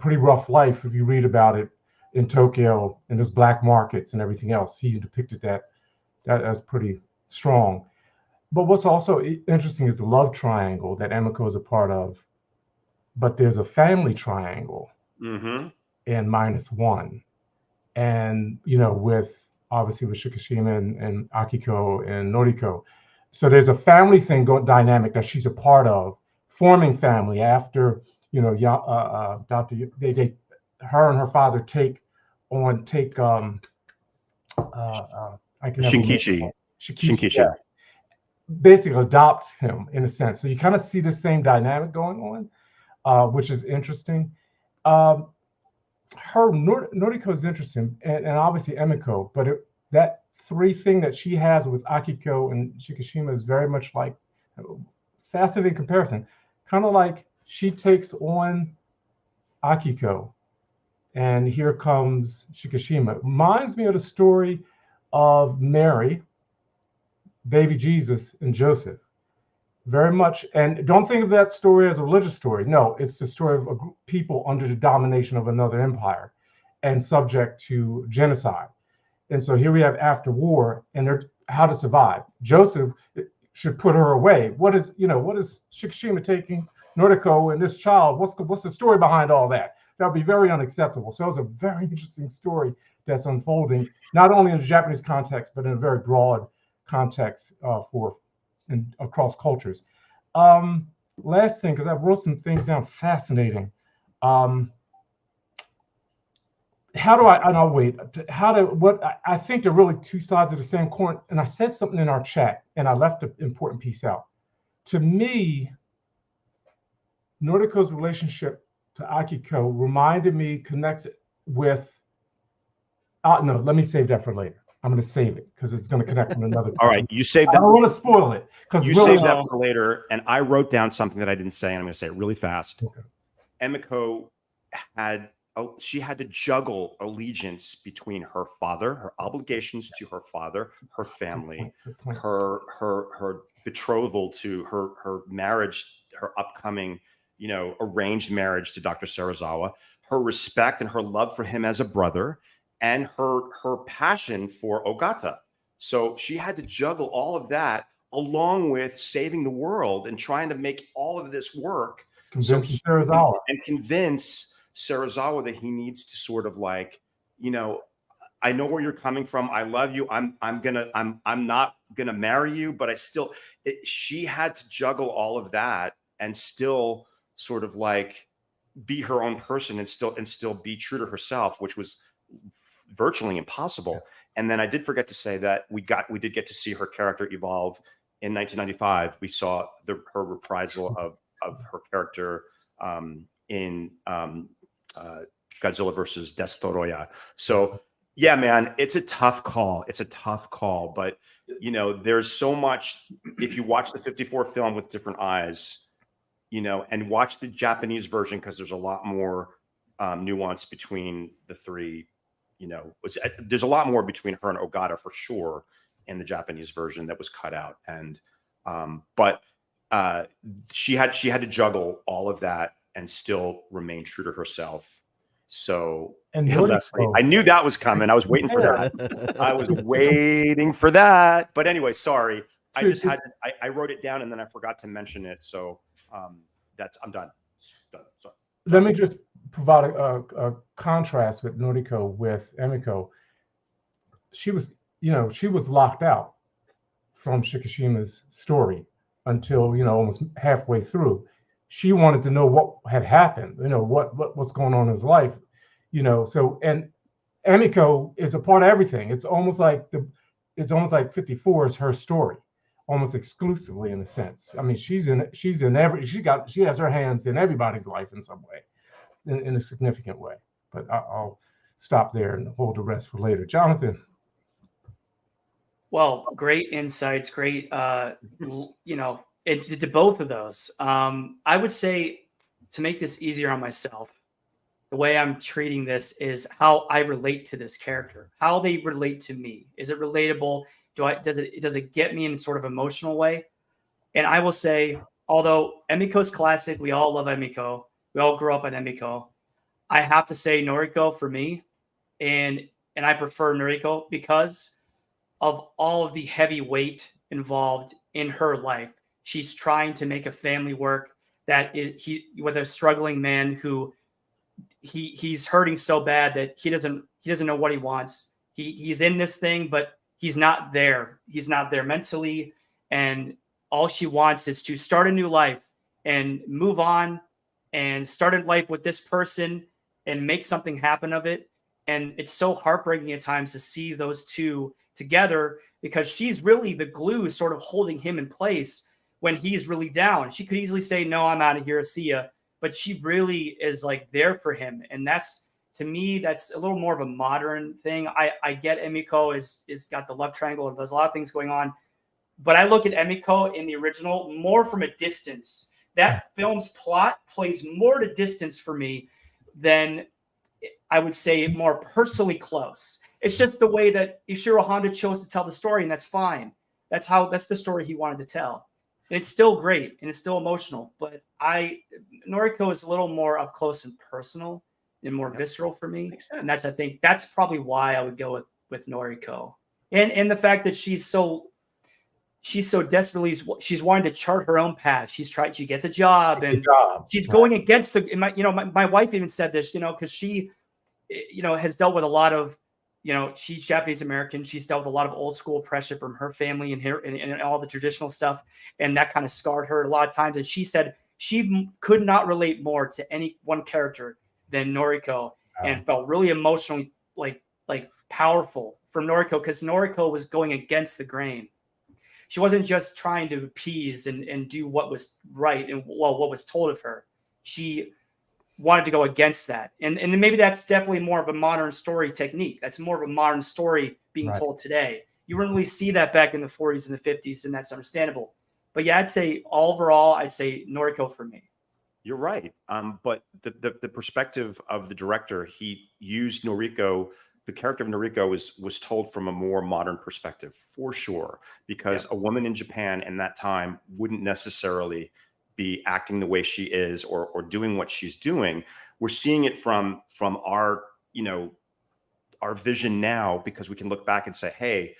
pretty rough life if you read about it in Tokyo, and there's black markets and everything else. He depicted that as pretty strong. But what's also interesting is the love triangle that Emiko is a part of, but there's a family triangle in -1. And, obviously with Shikishima and Akiko and Noriko. So there's a family thing dynamic that she's a part of, forming family after, her and her father take Shinkichi. Yeah. Basically adopt him in a sense. So you kind of see the same dynamic going on, which is interesting. Noriko is interesting, and obviously Emiko, but that three thing that she has with Akiko and Shikishima is very much like, fascinating comparison, kind of like she takes on Akiko, and here comes Shikishima. Reminds me of the story of Mary, baby Jesus, and Joseph. Very much, and don't think of that story as a religious story. No, it's the story of people under the domination of another empire and subject to genocide. And so here we have after war, and they're how to survive. Joseph should put her away. What is Shikishima taking Noriko and this child? What's the story behind all that? That would be very unacceptable. So it's a very interesting story that's unfolding, not only in the Japanese context, but in a very broad context and across cultures. Last thing, because I wrote some things down, fascinating. I think they're really two sides of the same coin. And I said something in our chat, and I left an important piece out. To me, Noriko's relationship to Akiko connects it with. No, let me save that for later. I'm going to save it because it's going to connect with another. All right, you saved that. I don't want to spoil it because you saved that for later. And I wrote down something that I didn't say, and I'm going to say it really fast. Okay. Emiko had to juggle allegiance between her father, her obligations to her father, her family, her betrothal to her marriage, her upcoming, arranged marriage to Dr. Serizawa, her respect and her love for him as a brother, and her passion for Ogata. So she had to juggle all of that along with saving the world and trying to make all of this work. Convince Serizawa that he needs to sort of like, I know where you're coming from. I love you. I'm not gonna marry you, but she had to juggle all of that and still sort of like be her own person and still be true to herself, which was virtually impossible. And then I did forget to say that we did get to see her character evolve in 1995. We saw her reprisal of her character in Godzilla versus Destoroyah. So yeah, man, it's a tough call. But there's so much. If you watch the 54 film with different eyes, and watch the Japanese version because there's a lot more nuance between the three. There's a lot more between her and Ogata for sure in the Japanese version that was cut out, and but she had to juggle all of that and still remain true to herself. So, And Leslie, I knew that was coming. I was waiting for that. I was waiting for that. But anyway, sorry. I wrote it down and then I forgot to mention it. So I'm done. Sorry. Let me just provide a contrast with Noriko with Emiko. She was locked out from Shikishima's story until, almost halfway through. She wanted to know what had happened, what's going on in his life, So, and Emiko is a part of everything. It's almost like 54 is her story, almost exclusively in a sense. I mean, she has her hands in everybody's life in some way, in a significant way. But I'll stop there and hold the rest for later. Jonathan. Well, great insights, great, to both of those. I would say, to make this easier on myself, the way I'm treating this is how I relate to this character, how they relate to me. Is it relatable? Does it get me in sort of emotional way? And I will say, although Emiko's classic, we all love Emiko. We all grew up on Emiko. I have to say Noriko for me, and I prefer Noriko because of all of the heavy weight involved in her life. She's trying to make a family work with a struggling man who he's hurting so bad that he doesn't know what he wants. He's in this thing, but he's not there. He's not there mentally. And all she wants is to start a new life and move on and start a life with this person and make something happen of it. And it's so heartbreaking at times to see those two together because she's really the glue sort of holding him in place when he's really down. She could easily say, no, I'm out of here. See ya. But she really is like there for him. And that's, to me, that's a little more of a modern thing. I get Emiko is got the love triangle and there's a lot of things going on. But I look at Emiko in the original more from a distance. That film's plot plays more to distance for me than I would say more personally close. It's just the way that Ishiro Honda chose to tell the story, and that's fine. That's the story he wanted to tell. And it's still great and it's still emotional. But Noriko is a little more up close and personal and more visceral for me. And I think that's probably why I would go with Noriko. And the fact that she's so desperately, she's wanting to chart her own path. She gets a job and she's going against my wife even said this, because she, has dealt with a lot of, she's Japanese American. She's dealt with a lot of old school oppression from her family and all the traditional stuff. And that kind of scarred her a lot of times. And she said she could not relate more to any one character than Noriko and felt really emotionally like powerful from Noriko because Noriko was going against the grain. She wasn't just trying to appease and do what was right and what was told of her. She wanted to go against that. And maybe that's definitely more of a modern story technique. That's more of a modern story being told today. You wouldn't really see that back in the 40s and the 50s, and that's understandable. But yeah, I'd say Noriko for me. You're right. But the perspective of the director, he used Noriko. The character of Noriko was told from a more modern perspective, for sure, because a woman in Japan in that time wouldn't necessarily be acting the way she is or doing what she's doing. We're seeing it from our our vision now because we can look back and say, hey,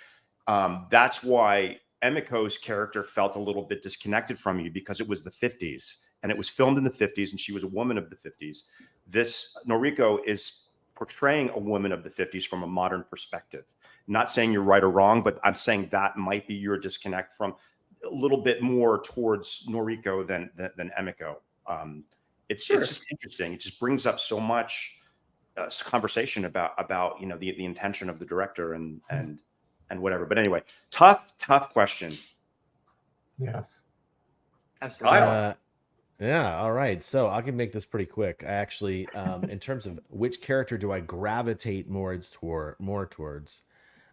that's why Emiko's character felt a little bit disconnected from you because it was the 50s and it was filmed in the 50s and she was a woman of the 50s. This Noriko is portraying a woman of the 50s from a modern perspective. Not saying you're right or wrong, but I'm saying that might be your disconnect from a little bit more towards Noriko than Emiko. It's just interesting. It just brings up so much conversation about the intention of the director and whatever. But anyway, tough question. Yes, absolutely. Yeah, all right. So I can make this pretty quick. I actually, in terms of which character do I gravitate more towards,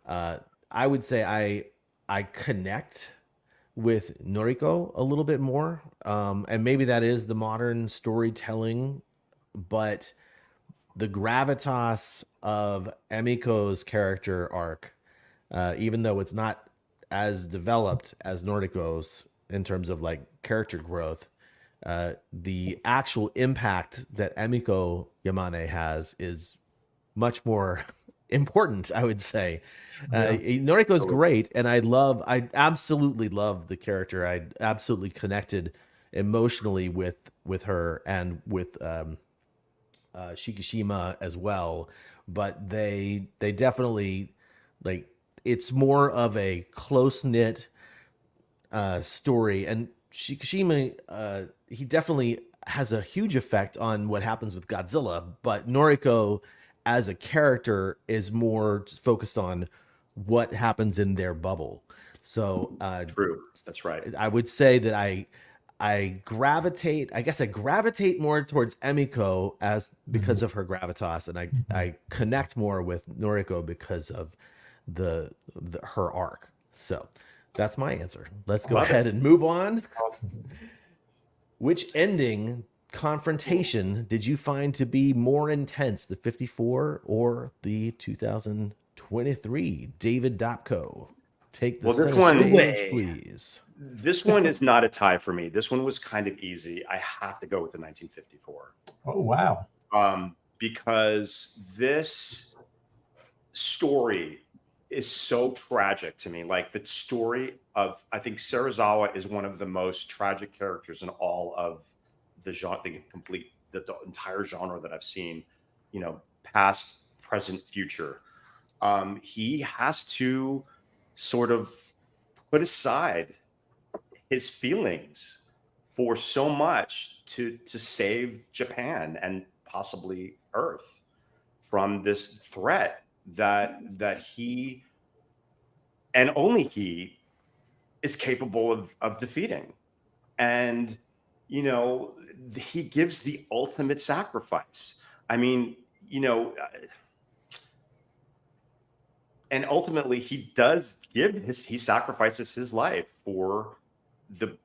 I would say I connect with Noriko a little bit more, and maybe that is the modern storytelling, but the gravitas of Emiko's character arc, even though it's not as developed as Noriko's in terms of like character growth, the actual impact that Emiko Yamane has is much more important, I would say. Noriko's great, and I absolutely love the character. I absolutely connected emotionally with her and with Shikishima as well. But they definitely, like, it's more of a close knit story, and Shikishima, he definitely has a huge effect on what happens with Godzilla, but Noriko as a character is more focused on what happens in their bubble. So True, that's right. I would say that I gravitate, I guess I gravitate more towards Emiko as because of her gravitas, and I connect more with Noriko because of the her arc. So that's my answer. Let's go ahead and move on. Awesome. Which ending confrontation did you find to be more intense, the 54 or the 2023? David Dopko, take the center stage, please. This one is not a tie for me. This one was kind of easy. I have to go with the 1954. Oh, wow. Because this story is so tragic to me. Like the story of, I think Serizawa is one of the most tragic characters in all of the genre, the entire genre that I've seen, you know, past, present, future. He has to sort of put aside his feelings for so much to save Japan and possibly Earth from this threat that he and only he is capable of defeating. And, you know, he gives the ultimate sacrifice. I mean, you know, and ultimately he sacrifices his life for the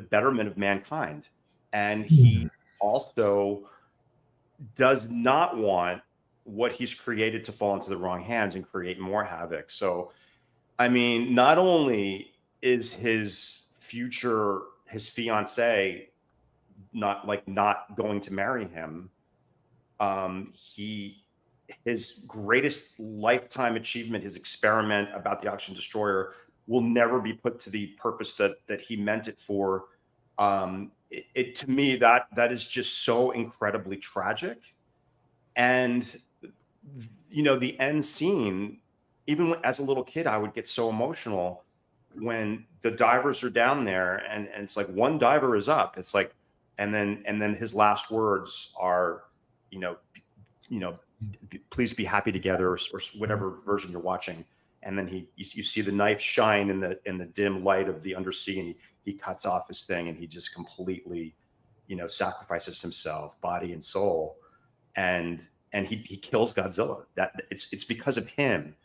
betterment of mankind. And he also does not want what he's created to fall into the wrong hands and create more havoc. So, I mean, not only is his fiance not going to marry him, his greatest lifetime achievement, his experiment about the oxygen destroyer, will never be put to the purpose that he meant it for. To me, that is just so incredibly tragic. And, you know, the end scene, even as a little kid, I would get so emotional when the divers are down there and it's like one diver is up. It's like, and then his last words are, you know, please be happy together, or whatever version you're watching. And then you see the knife shine in the dim light of the undersea, and he cuts off his thing, and he just completely, you know, sacrifices himself, body and soul, and he kills Godzilla. That it's because of him,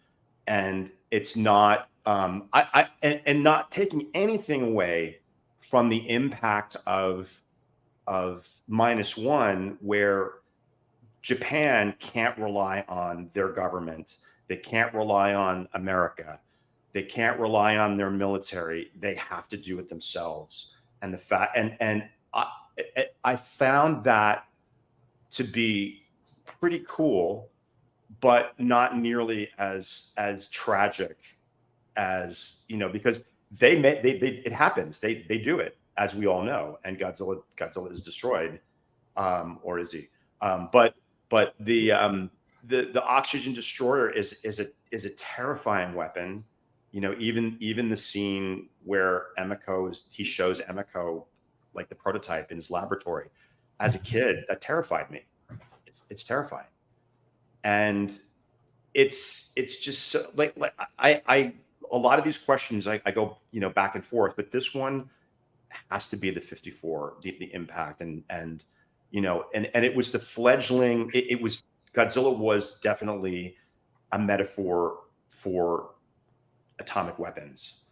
and it's not and not taking anything away from the impact of -1, where Japan can't rely on their government. They can't rely on America. They can't rely on their military. They have to do it themselves. And the fact, and I found that to be pretty cool, but not nearly as tragic as, you know, because it happens. They do it, as we all know, and Godzilla is destroyed, or is he? But the oxygen destroyer is a terrifying weapon. You know, even the scene where he shows Emiko like the prototype in his laboratory. As a kid, that terrified me. It's terrifying, and it's just so, like I a lot of these questions I go, you know, back and forth, but this one has to be the 54, the impact, and you know, and it was the fledgling. It was Godzilla was definitely a metaphor for atomic weapons,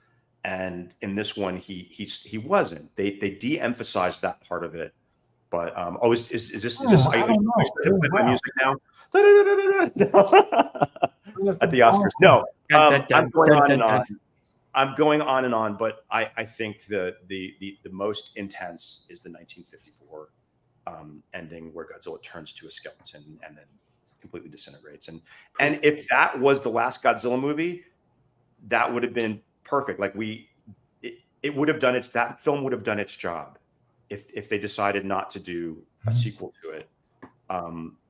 And in this one, he wasn't. They de-emphasized that part of it. But is this I I don't know. should play my music now? At the Oscars. No, Dun, dun, I'm going dun, on dun, and dun. on. I'm going on and on, but I think the most intense is the 1954 ending, where Godzilla turns to a skeleton and then completely disintegrates. And if that was the last Godzilla movie, that would have been perfect. Like it would have done it. That film would have done its job if they decided not to do a sequel to it.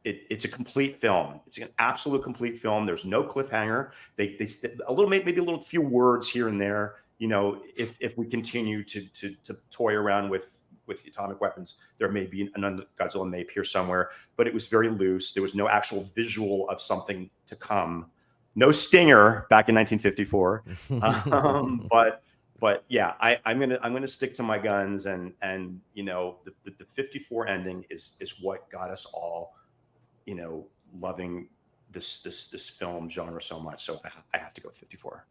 It's a complete film. It's an absolute complete film. There's no cliffhanger. They maybe a little few words here and there. You know, if we continue to toy around with atomic weapons, there may be another Godzilla may appear somewhere, but it was very loose. There was no actual visual of something to come. No stinger back in 1954. But yeah, I'm gonna stick to my guns, and you know, the 54 ending is what got us all, you know, loving this film genre so much. So I have to go with 54.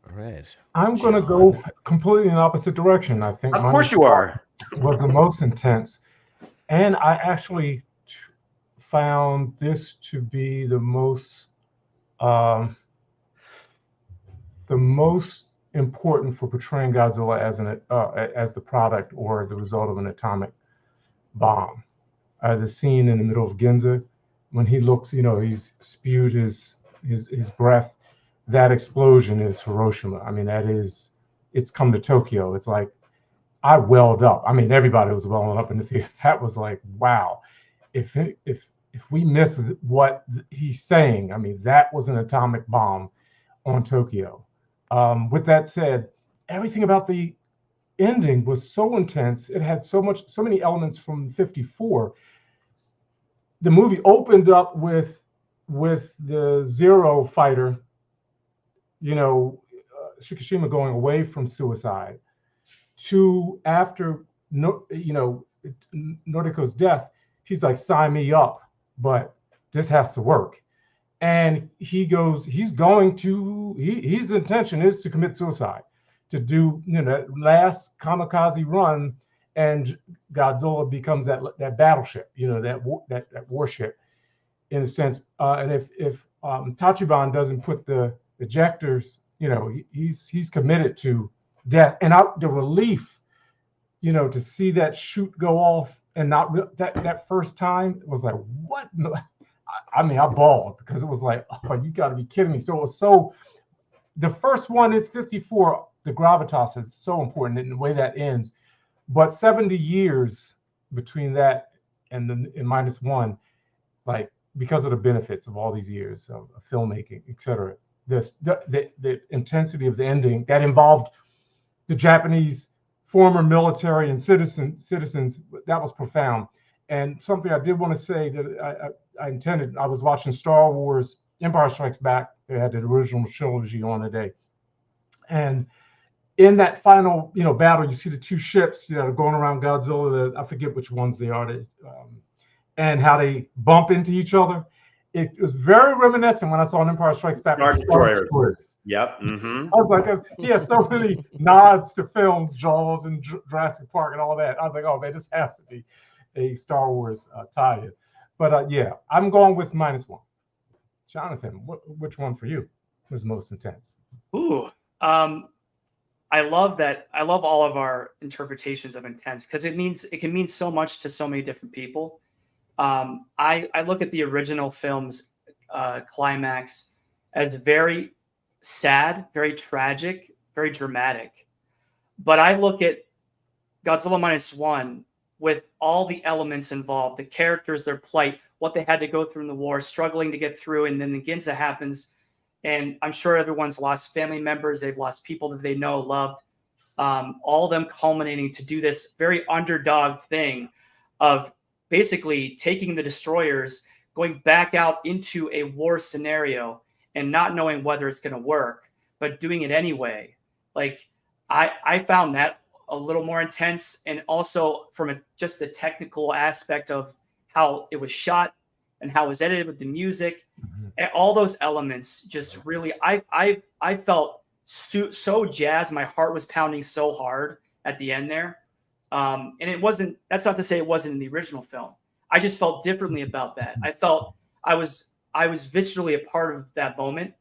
All right. I'm going to go completely in the opposite direction. I think Of course you are. was the most intense, and I actually found this to be the most important for portraying Godzilla as the product or the result of an atomic bomb. The scene in the middle of Ginza, when he looks, you know, he's spewed his breath. That explosion is Hiroshima. I mean, it's come to Tokyo. It's like I welled up. I mean, everybody was welling up in the theater. That was like, wow. If we miss what he's saying, I mean, that was an atomic bomb on Tokyo. With that said, everything about the ending was so intense. It had so many elements from 54. The movie opened up with the Zero fighter, you know, Shikishima going away from suicide, to after Noriko's death, he's like, sign me up, but this has to work. And his intention is to commit suicide, to do, you know, that last kamikaze run, and Godzilla becomes that battleship, you know, that warship, in a sense. And if Tachibana doesn't put the ejectors, you know, he's committed to death. And the relief, you know, to see that chute go off and not that first time, it was like, what? I mean, I bawled, because it was like, oh, you got to be kidding me. So it was the first one is 54. The gravitas is so important in the way that ends. But 70 years between that and -1, like, because of the benefits of all these years of filmmaking, et cetera, the intensity of the ending that involved the Japanese former military and citizens, that was profound. And something I did want to say that I was watching Star Wars Empire Strikes Back. They had the original trilogy on today. And in that final, you know, battle, you see the two ships, you know, going around Godzilla. I forget which ones they are, and how they bump into each other. It was very reminiscent when I saw Empire Strikes Back. Star Destroyers. Yep. Mm-hmm. I was like, he has so many nods to films, Jaws and Jurassic Park and all that. I was like, oh man, this has to be a Star Wars tie-in. But yeah, I'm going with -1. Jonathan, which one for you was most intense? Ooh, I love that. I love all of our interpretations of intense, because it can mean so much to so many different people. I look at the original film's climax as very sad, very tragic, very dramatic. But I look at Godzilla -1 with all the elements involved, the characters, their plight, what they had to go through in the war, struggling to get through, and then the Ginza happens. And I'm sure everyone's lost family members. They've lost people that they know, loved. All of them culminating to do this very underdog thing of basically taking the destroyers, going back out into a war scenario and not knowing whether it's going to work, but doing it anyway. Like, I found that a little more intense, and also from just the technical aspect of how it was shot and how it was edited with the music. And all those elements just really, I felt so jazzed. My heart was pounding so hard at the end there. And that's not to say it wasn't in the original film. I just felt differently about that. I felt I was viscerally a part of that moment,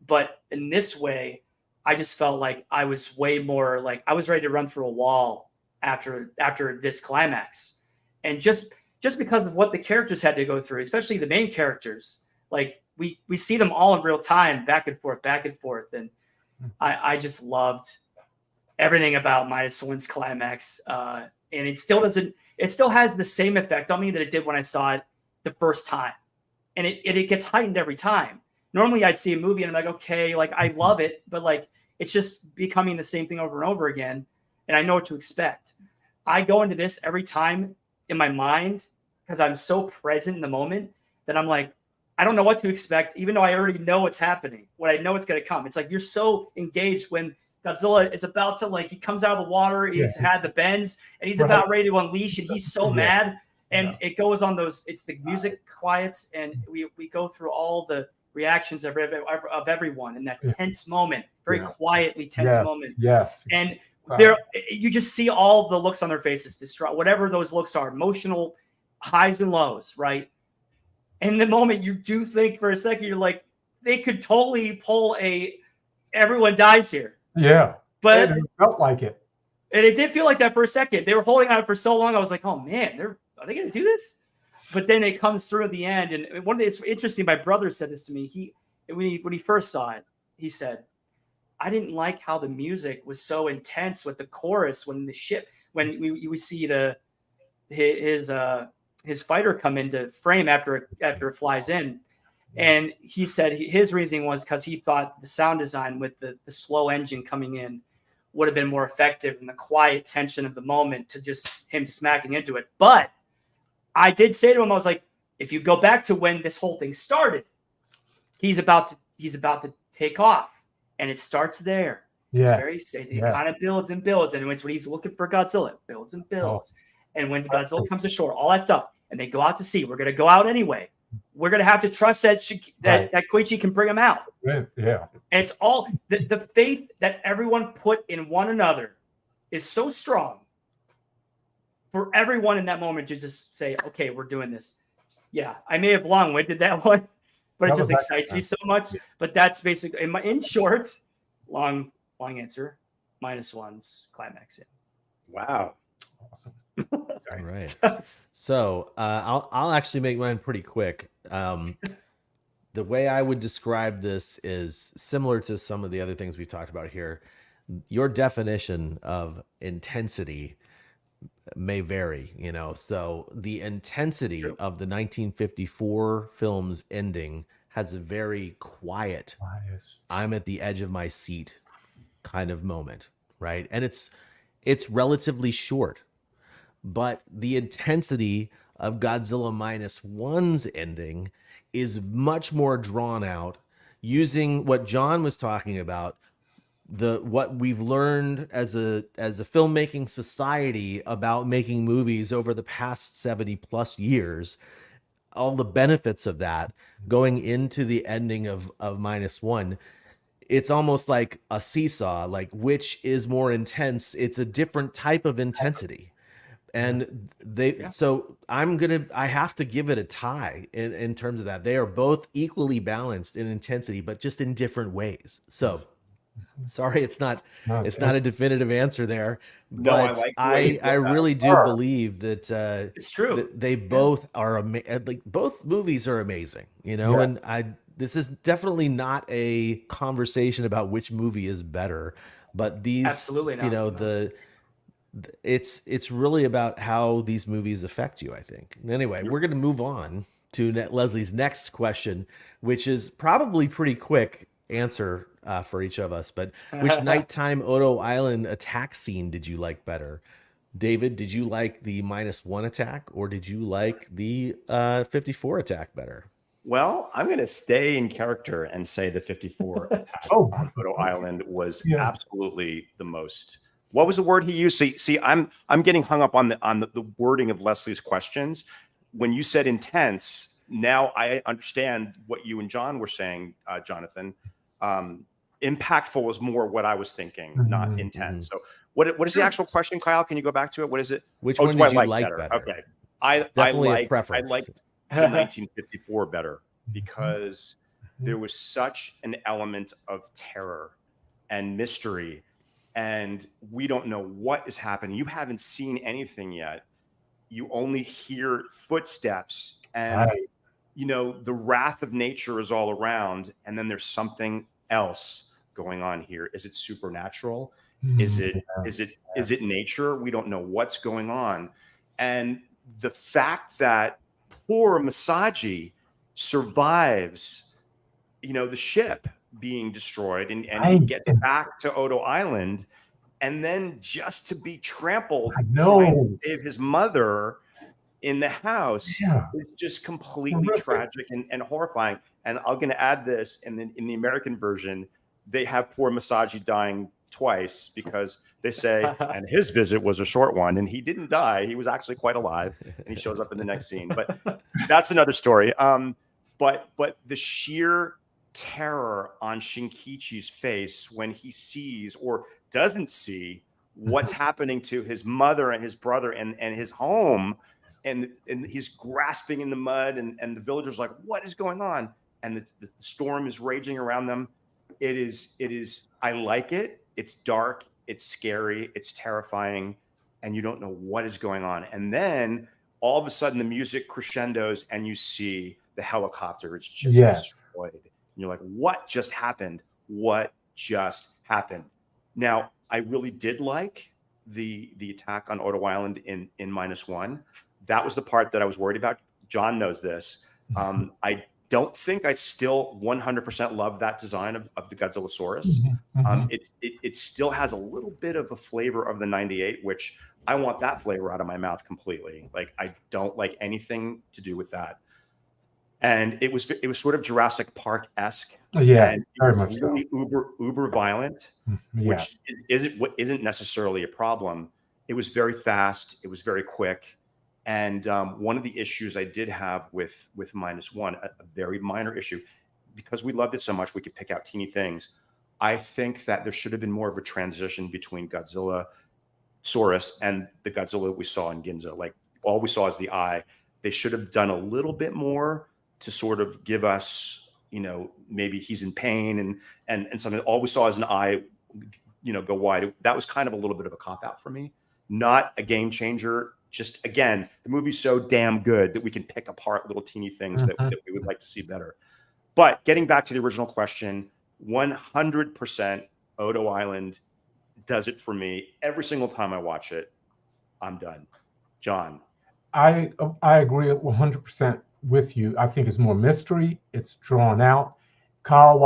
but in this way, I just felt like I was way more like I was ready to run through a wall after this climax. And just because of what the characters had to go through, especially the main characters, like we see them all in real time, back and forth. And I just loved everything about -1's climax. And it still has the same effect on me that it did when I saw it the first time. And it gets heightened every time. Normally I'd see a movie and I'm like, okay, like I love it, but like it's just becoming the same thing over and over again. And I know what to expect. I go into this every time in my mind because I'm so present in the moment that I'm like, I don't know what to expect, even though I already know what's happening. What I know it's going to come. It's like you're so engaged when Godzilla is about to, like, he comes out of the water, he's had the bends, and he's about ready to unleash, and he's so mad. And it goes on those, it's the music quiets, and we go through all the reactions of everyone in that tense moment, very quietly tense moment. Yes. And there, you just see all the looks on their faces, distraught, whatever those looks are, emotional highs and lows, right? And the moment you do think for a second, you're like, they could totally pull everyone dies here. Yeah. But it felt like it. And it did feel like that for a second. They were holding on it for so long. I was like, oh man, are they going to do this? But then it comes through at the end. And it's interesting. My brother said this to me. When he first saw it, he said, I didn't like how the music was so intense with the chorus when we see his fighter come into frame after it flies in. And he said his reasoning was because he thought the sound design with the slow engine coming in would have been more effective in the quiet tension of the moment to just him smacking into it. But I did say to him, I was like, if you go back to when this whole thing started, he's about to take off, and it starts there. It's very safe. It kind of builds and builds, and it's when he's looking for Godzilla, it builds and builds. And when Godzilla comes ashore, all that stuff, and they go out to sea. We're going to go out anyway. We're going to have to trust that Koichi can bring him out. Yeah. And it's all the faith that everyone put in one another is so strong for everyone in that moment to just say, okay, we're doing this. Yeah, I may have long-winded that one, but it just excites me so much. But that's basically, in short, long answer, -1's climax. Yeah. Wow. Awesome. All right. So I'll actually make mine pretty quick. The way I would describe this is similar to some of the other things we've talked about here. Your definition of intensity may vary, So the intensity of the 1954 film's ending has a very quiet, I'm at the edge of my seat kind of moment, right? And it's relatively short. But the intensity of Godzilla -1's ending is much more drawn out, using what John was talking about, what we've learned as a filmmaking society about making movies over the past 70 plus years, all the benefits of that going into the ending of -1. It's almost like a seesaw, like which is more intense. It's a different type of intensity. And so I have to give it a tie in terms of that. They are both equally balanced in intensity, but just in different ways. So sorry, it's not a definitive answer there, but I really do believe that it's true. That they both are like both movies are amazing, and this is definitely not a conversation about which movie is better, but these absolutely not. It's really about how these movies affect you, I think. Anyway, we're going to move on to Leslie's next question, which is probably pretty quick answer for each of us. But which nighttime Odo Island attack scene did you like better? David, did you like the -1 attack, or did you like the 54 attack better? Well, I'm going to stay in character and say the 54 attack on Odo Island was absolutely the most. What was the word he used? See, I'm getting hung up on the wording of Leslie's questions. When you said intense, now I understand what you and John were saying, Jonathan. impactful is more what I was thinking, not intense. So what is the actual question, Kyle? Can you go back to it? What is it? Which Oh, one do I did you like better? Okay. I Definitely a liked preference. the 1954 better because there was such an element of terror and mystery, and we don't know what is happening. You haven't seen anything yet. You only hear footsteps, and you know the wrath of nature is all around, and then there's something else going on here. Is it supernatural? Is it nature? We don't know what's going on. And the fact that poor Masagi survives, you know, the ship being destroyed, and he gets back to Odo Island, and then just to be trampled trying to save his mother in the house is just completely tragic and horrifying. And I'm going to add this, in the American version, they have poor Masagi dying twice because they say, and his visit was a short one, and he didn't die. He was actually quite alive, and he shows up in the next scene. But that's another story. But the sheer terror on Shinkichi's face when he sees or doesn't see what's happening to his mother and his brother and his home, and he's grasping in the mud, and the villagers are like, what is going on? And the storm is raging around them. It is, I like it. It's dark, it's scary, it's terrifying, and you don't know what is going on. And then all of a sudden the music crescendos and you see the helicopter is just destroyed. And you're like, what just happened? What just happened? Now, I really did like the attack on Odo Island in -1. That was the part that I was worried about. John knows this. I don't think I still 100% love that design of the Godzillasaurus. It still has a little bit of a flavor of the 98, which I want that flavor out of my mouth completely. Like, I don't like anything to do with that. And it was sort of Jurassic Park-esque. And very much really so. uber violent, which isn't necessarily a problem. It was very fast. It was very quick. And one of the issues I did have with -1, a very minor issue, because we loved it so much, we could pick out teeny things. I think that there should have been more of a transition between Godzillasaurus and the Godzilla we saw in Ginza. Like, all we saw is the eye. They should have done a little bit more to sort of give us, you know, maybe he's in pain and something. All we saw is an eye, you know, go wide. That was kind of a little bit of a cop-out for me. Not a game changer. Just, again, the movie's so damn good that we can pick apart little teeny things that we would like to see better. But getting back to the original question, 100% Odo Island does it for me. Every single time I watch it, I'm done. John. I agree 100% with you. I think it's more mystery. It's drawn out. Kyle,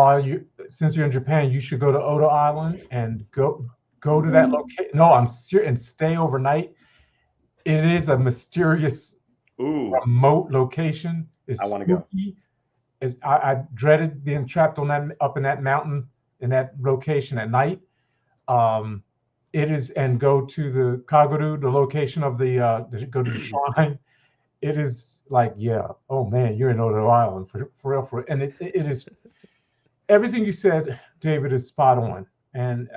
since you're in Japan, you should go to Odo Island and go to that location. No, I'm serious, and stay overnight. It is a mysterious, remote location. It's I want to go. I dreaded being trapped up in that mountain in that location at night. It is, and go to the Kaguru, the location of go to the shrine. It is like, oh man, you're in Odo Island for real. And it is, everything you said, David, is spot on. And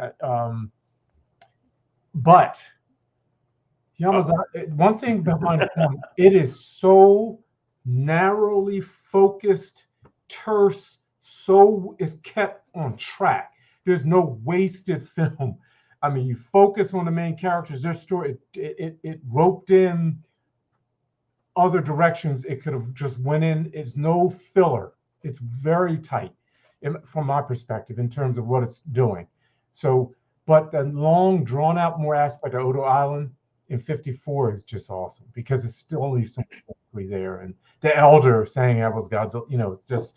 but Yamazaki, one thing behind it is so narrowly focused, terse, so is kept on track. There's no wasted film. I mean, you focus on the main characters, their story. It roped in other directions. It could have just went in. It's no filler. It's very tight from my perspective in terms of what it's doing. So, but the long, drawn out more aspect of Odo Island in 54 is just awesome because it's still only so much there. And the elder saying I was Godzilla, you know, it's just.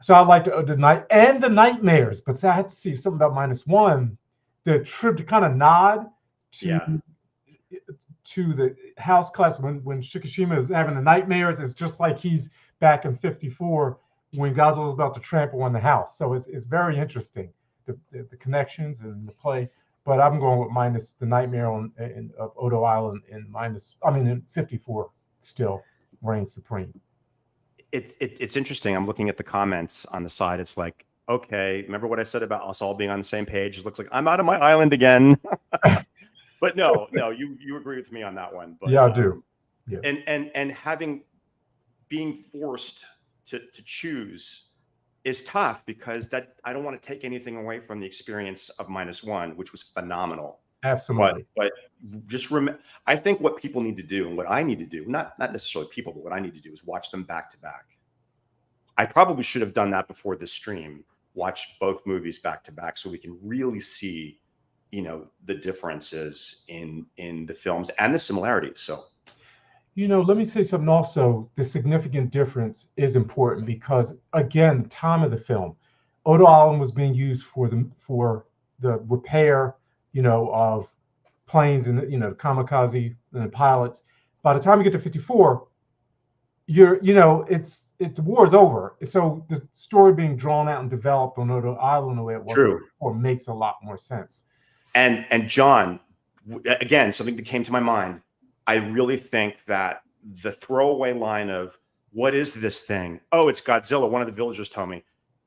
So I like the night and the nightmares, but I had to see something about -1. The trip to kind of nod to the house class when Shikishima is having the nightmares. It's just like he's back in 54 when Godzilla's about to trample on the house. So it's very interesting, the connections and the play. But I'm going with the nightmare of Odo Island in 54 still reigns supreme. It's interesting. I'm looking at the comments on the side. It's like okay, remember what I said about us all being on the same page? It looks like I'm out of my island again. But no, you agree with me on that one. But Yeah, I do. Yeah. And being forced to choose is tough, because that I don't want to take anything away from the experience of -1, which was phenomenal. Absolutely. But just I think what people need to do, and what I need to do, not necessarily people, but what I need to do is watch them back to back. I probably should have done that before this stream. Watch both movies back to back, so we can really see, the differences in the films and the similarities. So, Let me say something also. The significant difference is important because, again, time of the film. Odo Island was being used for the repair, of planes and, kamikaze and the pilots. By the time you get to 54, the war is over. So the story being drawn out and developed on Odo Island the way it was before makes a lot more sense. And John, again, something that came to my mind. I really think that the throwaway line of, what is this thing? Oh, it's Godzilla. One of the villagers told me,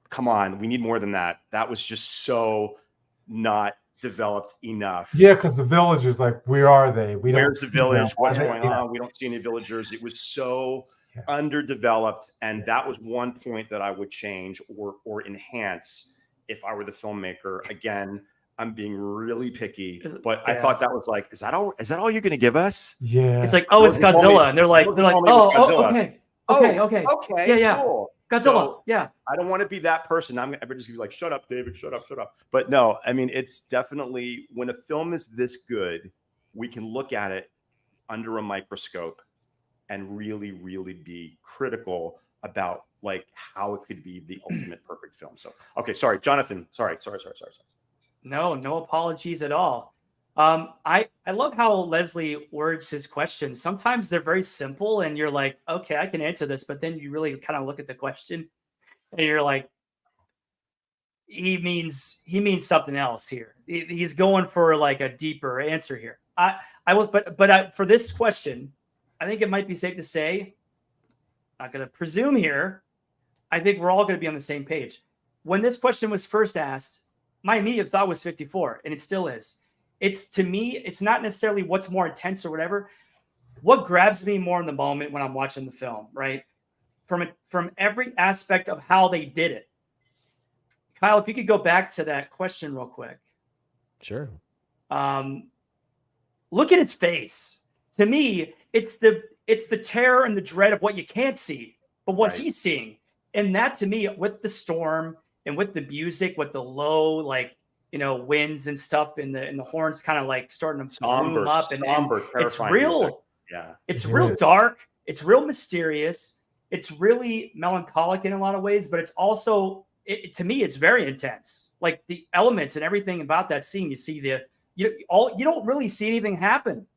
come on, we need more than that. That was just so not developed enough. Yeah, because the villagers, like, where are they? Where's the village? What's going on? We don't see any villagers. It was so underdeveloped. And that was one point that I would change or enhance if I were the filmmaker. Again, I'm being really picky, but I thought that was like, is that all you're going to give us? Yeah. It's like, oh, it's Godzilla. And they're like, oh, okay. Okay. Yeah. Cool. Godzilla. So, yeah. I don't want to be that person. I'm just going to be like, shut up, David, shut up. But no, I mean, it's definitely, when a film is this good, we can look at it under a microscope and really, really be critical about like how it could be the ultimate perfect film. So, okay. Sorry, Jonathan. Sorry. No apologies at all. I love how Leslie words his questions. Sometimes they're very simple and you're like, okay, I can answer this. But then you really kind of look at the question and you're like, he means something else here. He's going for like a deeper answer here. For this question, I think it might be safe to say, not going to presume here, I think we're all going to be on the same page. When this question was first asked, my immediate thought was 54, and it still is. To me, it's not necessarily what's more intense or whatever. What grabs me more in the moment when I'm watching the film, right? From every aspect of how they did it. Kyle, if you could go back to that question real quick. Sure. Look at his face. To me, it's the terror and the dread of what you can't see, but what he's seeing. And that, to me, with the storm and with the music, with the low, like, winds and stuff, and the horns kind of like starting to boom up, and it's real. Music. Yeah, it's real dark. It's real mysterious. It's really melancholic in a lot of ways, but it's also, to me, it's very intense. Like the elements and everything about that scene, you see you don't really see anything happen.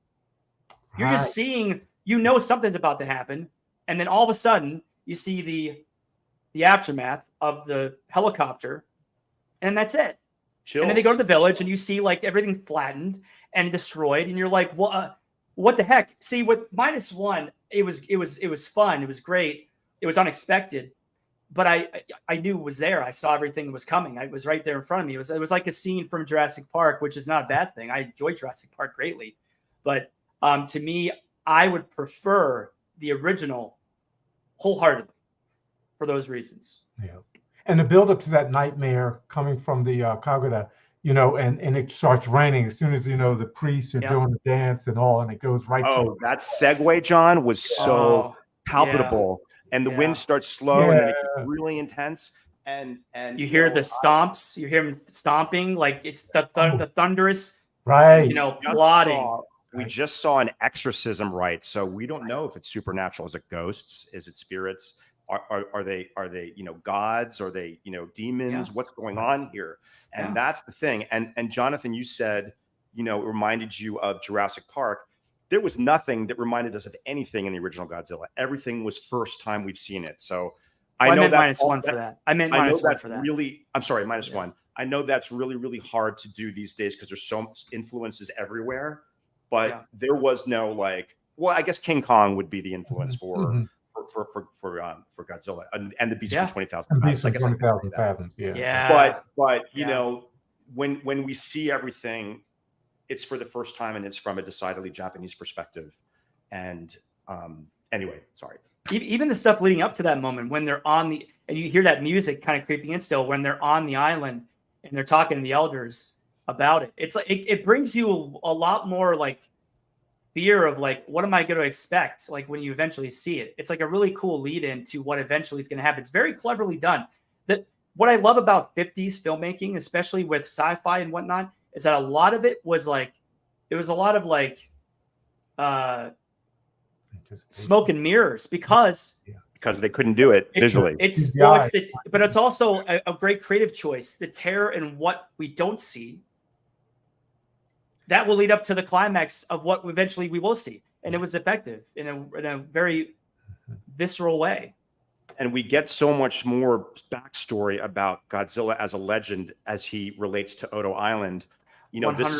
You're just seeing, something's about to happen, and then all of a sudden you see the aftermath of the helicopter, and that's it. Chills. And then they go to the village and you see like everything flattened and destroyed, and you're like, well, what the heck? See, with -1, it was fun, it was great, it was unexpected, but I knew it was there. I saw everything that was coming. It was right there in front of me. It was like a scene from Jurassic Park, which is not a bad thing. I enjoy Jurassic Park greatly, but to me, I would prefer the original wholeheartedly for those reasons. Yeah. And the build up to that nightmare coming from the Kagura, and it starts raining as soon as, the priests are doing the dance and all, and it goes right to that segue, John, was so palpable. And the wind starts slow and then it gets really intense. And you hear the stomps, you hear him stomping, like it's the thunderous, plodding. We just saw an exorcism rite, so we don't know if it's supernatural. Is it ghosts? Is it spirits? Are they gods? Are they demons? What's going on here? And that's the thing. And Jonathan, you said it reminded you of Jurassic Park. There was nothing that reminded us of anything in the original Godzilla. Everything was first time we've seen it. So I know that -1 for that. I meant -1 for that. I'm sorry, -1. I know that's really, really hard to do these days because there's so much influences everywhere. But there was no I guess King Kong would be the influence for Godzilla and the Beast Yeah. from 20,000 And Fathoms. Beast I from guess I could say 20,000 that. Fathoms. Yeah. Yeah. But you Yeah. know, when we see everything, it's for the first time and it's from a decidedly Japanese perspective. And anyway, sorry. Even the stuff leading up to that moment when they're on the, and you hear that music kind of creeping in still when they're on the island and they're talking to the elders about it. It's like it brings you a lot more like fear of like, what am I going to expect? Like when you eventually see it, it's like a really cool lead in to what eventually is going to happen. It's very cleverly done. That what I love about 50s filmmaking, especially with sci-fi and whatnot, is that a lot of it was like, it was a lot of like smoke and mirrors because they couldn't do it visually. But it's also a great creative choice. The terror in what we don't see that will lead up to the climax of what eventually we will see, and it was effective in a very visceral way. And we get so much more backstory about Godzilla as a legend as he relates to Odo Island. You know, 100%. This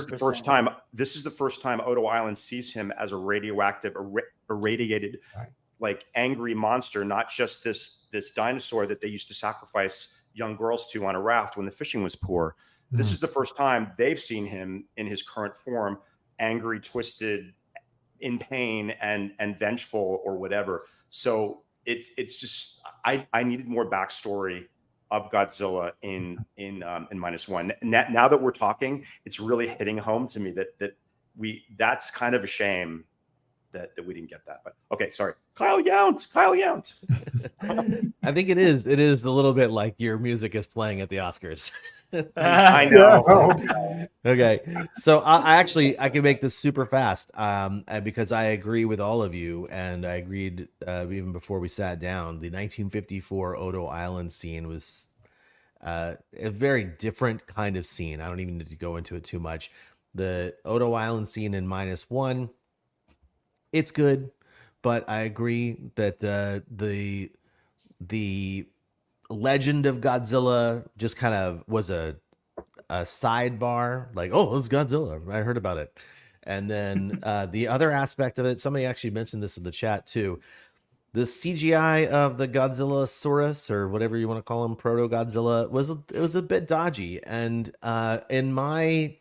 is the first time Odo Island sees him as a radioactive, irradiated, like angry monster, not just this dinosaur that they used to sacrifice young girls to on a raft when the fishing was poor. This is the first time they've seen him in his current form, angry, twisted, in pain, and vengeful or whatever. So it's just I needed more backstory of Godzilla in -1. Now that we're talking, it's really hitting home to me that's kind of a shame that we didn't get that. But okay, sorry. Kyle Yount. I think it is a little bit like your music is playing at the Oscars. I know. Okay, so I can make this super fast because I agree with all of you, and I agreed even before we sat down. The 1954 Odo Island scene was a very different kind of scene. I don't even need to go into it too much. The Odo Island scene in -1, it's good, but I agree that the legend of Godzilla just kind of was a sidebar, like, oh, it's Godzilla, I heard about it. And then the other aspect of it, somebody actually mentioned this in the chat too, the CGI of the Godzillasaurus, or whatever you want to call him, proto Godzilla, was a bit dodgy. And in my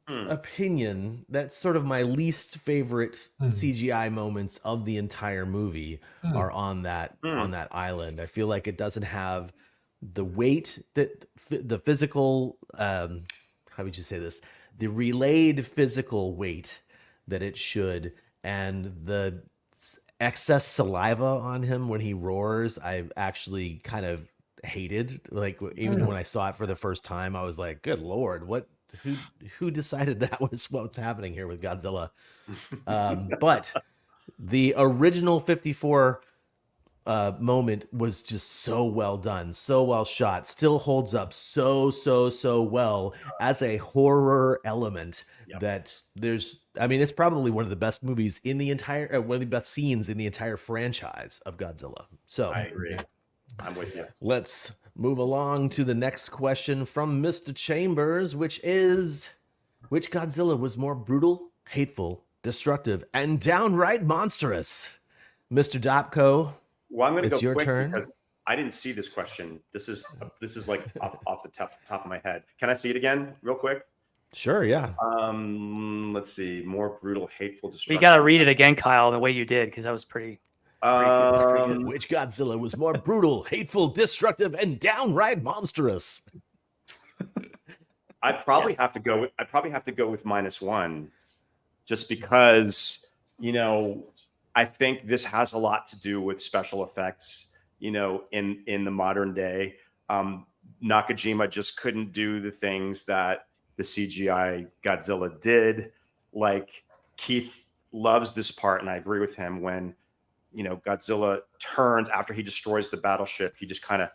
opinion, that's sort of my least favorite CGI moments of the entire movie are on that island. I feel like it doesn't have the weight that the physical how would you say this, the relayed physical weight that it should, and the excess saliva on him when he roars, I've actually kind of hated. Like even when I saw it for the first time, I was like, good Lord, who decided that was what's happening here with Godzilla? But the original 54 moment was just so well done, so well shot, still holds up so well as a horror element. That it's probably one of the best movies in the entire, one of the best scenes in the entire franchise of Godzilla. So I agree. I'm with you. Let's move along to the next question from Mr. Chambers, which is, which Godzilla was more brutal, hateful, destructive, and downright monstrous? Mr. Dopko, well, I'm going to go your quick turn. Because I didn't see this question. This is like off the top of my head. Can I see it again real quick? Sure, yeah. Let's see. More brutal, hateful, destructive. You got to read it again, Kyle, the way you did, because that was pretty good. Which Godzilla was more brutal, hateful, destructive, and downright monstrous? I'd probably have to go with -1, just because, I think this has a lot to do with special effects, in the modern day. Nakajima just couldn't do the things that the CGI Godzilla did. Like, Keith loves this part, and I agree with him, when Godzilla turns after he destroys the battleship. He just kind of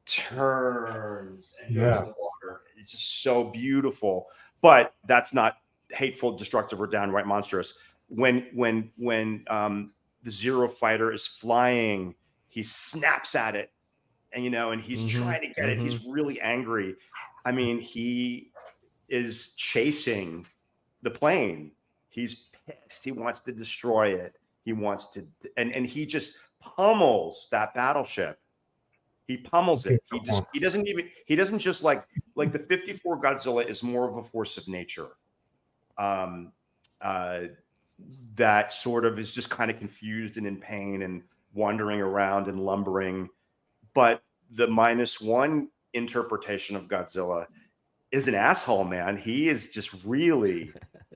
turns and goes in the water. It's just so beautiful. But that's not hateful, destructive, or downright monstrous. When the Zero Fighter is flying, he snaps at it, and he's trying to get it. He's really angry. I mean, he is chasing the plane. He's pissed. He wants to destroy it. He wants to, and he just pummels that battleship. He pummels it. He doesn't just like the 54 Godzilla is more of a force of nature. That sort of is just kind of confused and in pain and wandering around and lumbering. But the -1 interpretation of Godzilla is an asshole, man. He is just really,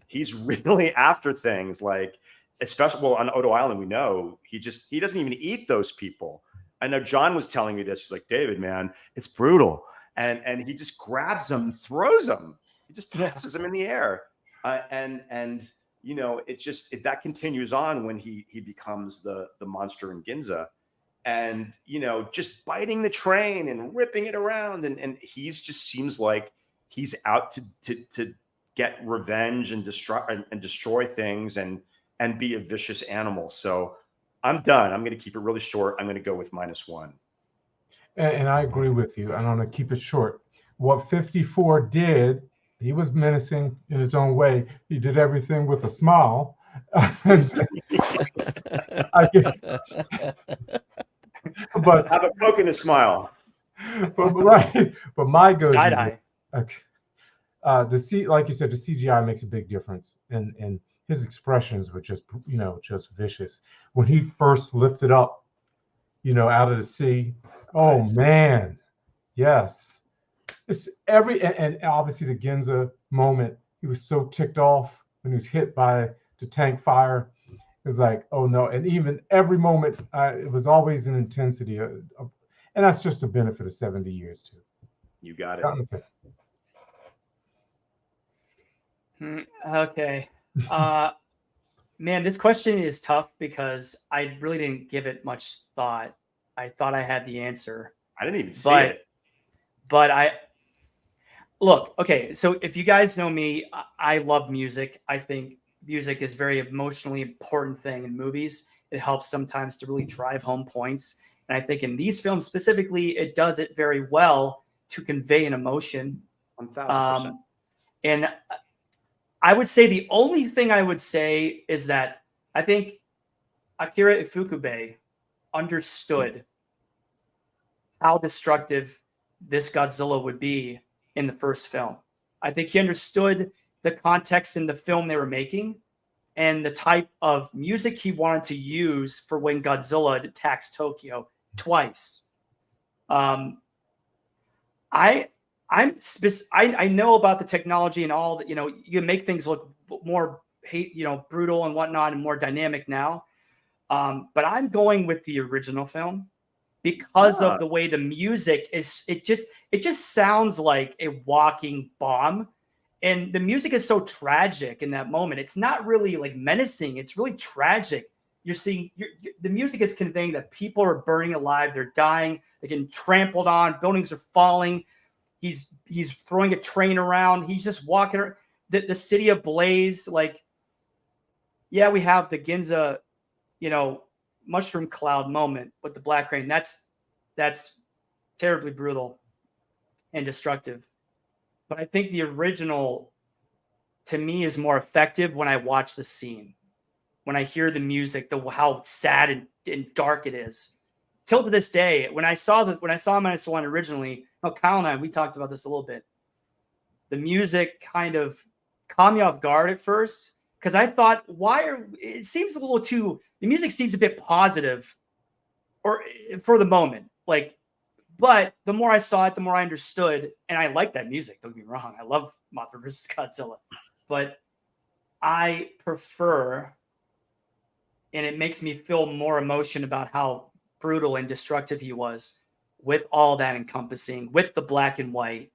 he's really after things like, especially on Odo Island, we know he doesn't even eat those people. I know John was telling me this. He's like, David, man, it's brutal. And he just grabs them, throws them. He just tosses them in the air. And you know, that continues on when he becomes the monster in Ginza, and you know, just biting the train and ripping it around, and he's just seems like he's out to get revenge and destroy things and be a vicious animal. So I'm done. I'm going to keep it really short. I'm going to go with -1. And I agree with you. I'm going to keep it short. What 54 did, he was menacing in his own way. He did everything with a smile. But have a poke and a smile. But my go side eye. Like you said, the CGI makes a big difference, and his expressions were just, you know, just vicious when he first lifted up, you know, out of the sea. Oh man, yes. It's and obviously the Ginza moment, he was so ticked off when he was hit by the tank fire. It was like, oh no. And even every moment, it was always an intensity. And that's just a benefit of 70 years too. You got it. Okay. Man, this question is tough because I really didn't give it much thought. I thought I had the answer. I didn't even see it. But look, okay, so if you guys know me, I love music. I think music is a very emotionally important thing in movies. It helps sometimes to really drive home points. And I think in these films specifically, it does it very well to convey an emotion. 1000%. And I would say the only thing I would say is that I think Akira Ifukube understood how destructive this Godzilla would be in the first film. I think he understood the context in the film they were making and the type of music he wanted to use for when Godzilla attacks Tokyo twice. I know about the technology and all that, you know, you can make things look more brutal and whatnot and more dynamic now. But I'm going with the original film because of the way the music is. It just sounds like a walking bomb. And the music is so tragic in that moment. It's not really like menacing. It's really tragic. You're seeing the music is conveying that people are burning alive. They're dying. They're getting trampled on. Buildings are falling. He's throwing a train around. He's just walking around. The city ablaze. Like, yeah, we have the Ginza, you know, mushroom cloud moment with the black rain. That's terribly brutal and destructive. But I think the original, to me, is more effective when I watch the scene, when I hear the music, how sad and dark it is. Till to this day, when I saw -1 originally, Kyle and I, we talked about this a little bit. The music kind of caught me off guard at first because I thought, it seems a little too. The music seems a bit positive, or for the moment, like. But the more I saw it, the more I understood, and I like that music. Don't get me wrong, I love Mothra vs. Godzilla, but I prefer, and it makes me feel more emotion about how brutal and destructive he was, with all that encompassing, with the black and white.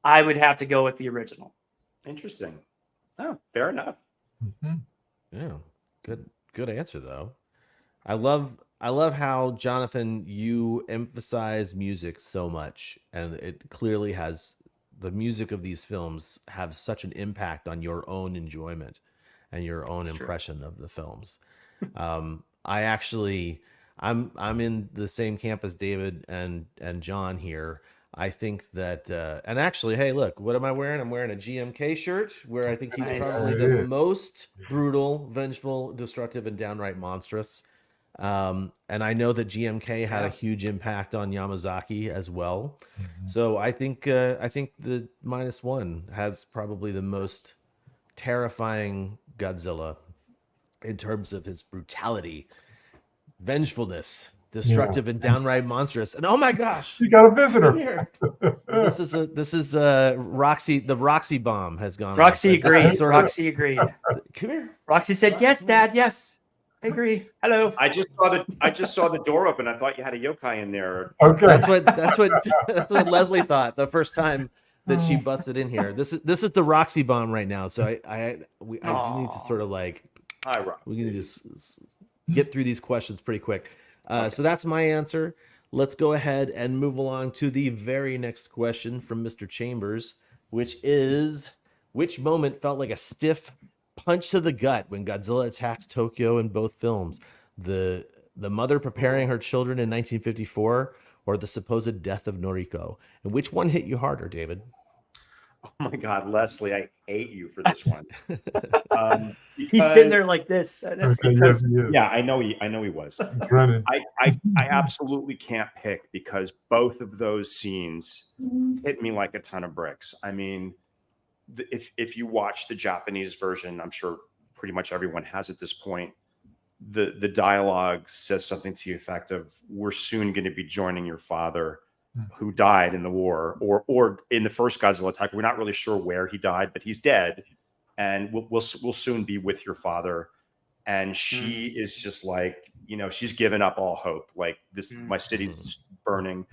I would have to go with the original. Interesting. Oh, fair enough. Mm-hmm. Yeah, good answer though. I love how, Jonathan, you emphasize music so much, and it clearly has, the music of these films have such an impact on your own enjoyment and your own impression of the films. I'm in the same camp as David and John here. I think that, and actually, hey, look, what am I wearing? I'm wearing a GMK shirt where I think he's Nice. probably There the it is. most brutal, vengeful, destructive, and downright monstrous. And I know that GMK had a Yeah. huge impact on Yamazaki as well. Mhm. So I think the -1 has probably the most terrifying Godzilla in terms of his brutality, vengefulness, destructive, and downright monstrous. And oh my gosh, You got a come visitor. here. This is Roxy. The Roxy bomb has gone Roxy off. This is agreed. sort of, Roxy agreed. come here. Roxy said, "Yes, Dad. Yes, I agree. Hello." I just saw the door open. I thought you had a yokai in there. Okay. That's what Leslie thought the first time that she busted in here. This is the Roxy bomb right now. So I do need to Aw. sort of like, Hi, Rob. we need to get through these questions pretty quick. So that's my answer. Let's go ahead and move along to the very next question from Mr. Chambers, which is, which moment felt like a stiff punch to the gut when Godzilla attacks Tokyo in both films? The mother preparing her children in 1954, or the supposed death of Noriko? And which one hit you harder, David? Oh my God, Leslie, I hate you for this one. He's sitting there like this. Okay, yes, he is. Yeah, I know he was. Grinning. I absolutely can't pick because both of those scenes hit me like a ton of bricks. I mean, if you watch the Japanese version, I'm sure pretty much everyone has at this point. The dialogue says something to the effect of, "We're soon going to be joining your father, who died in the war, or in the first Godzilla attack. We're not really sure where he died, but he's dead, and we'll soon be with your father." And she is just like, she's given up all hope. Like, this, my city's burning.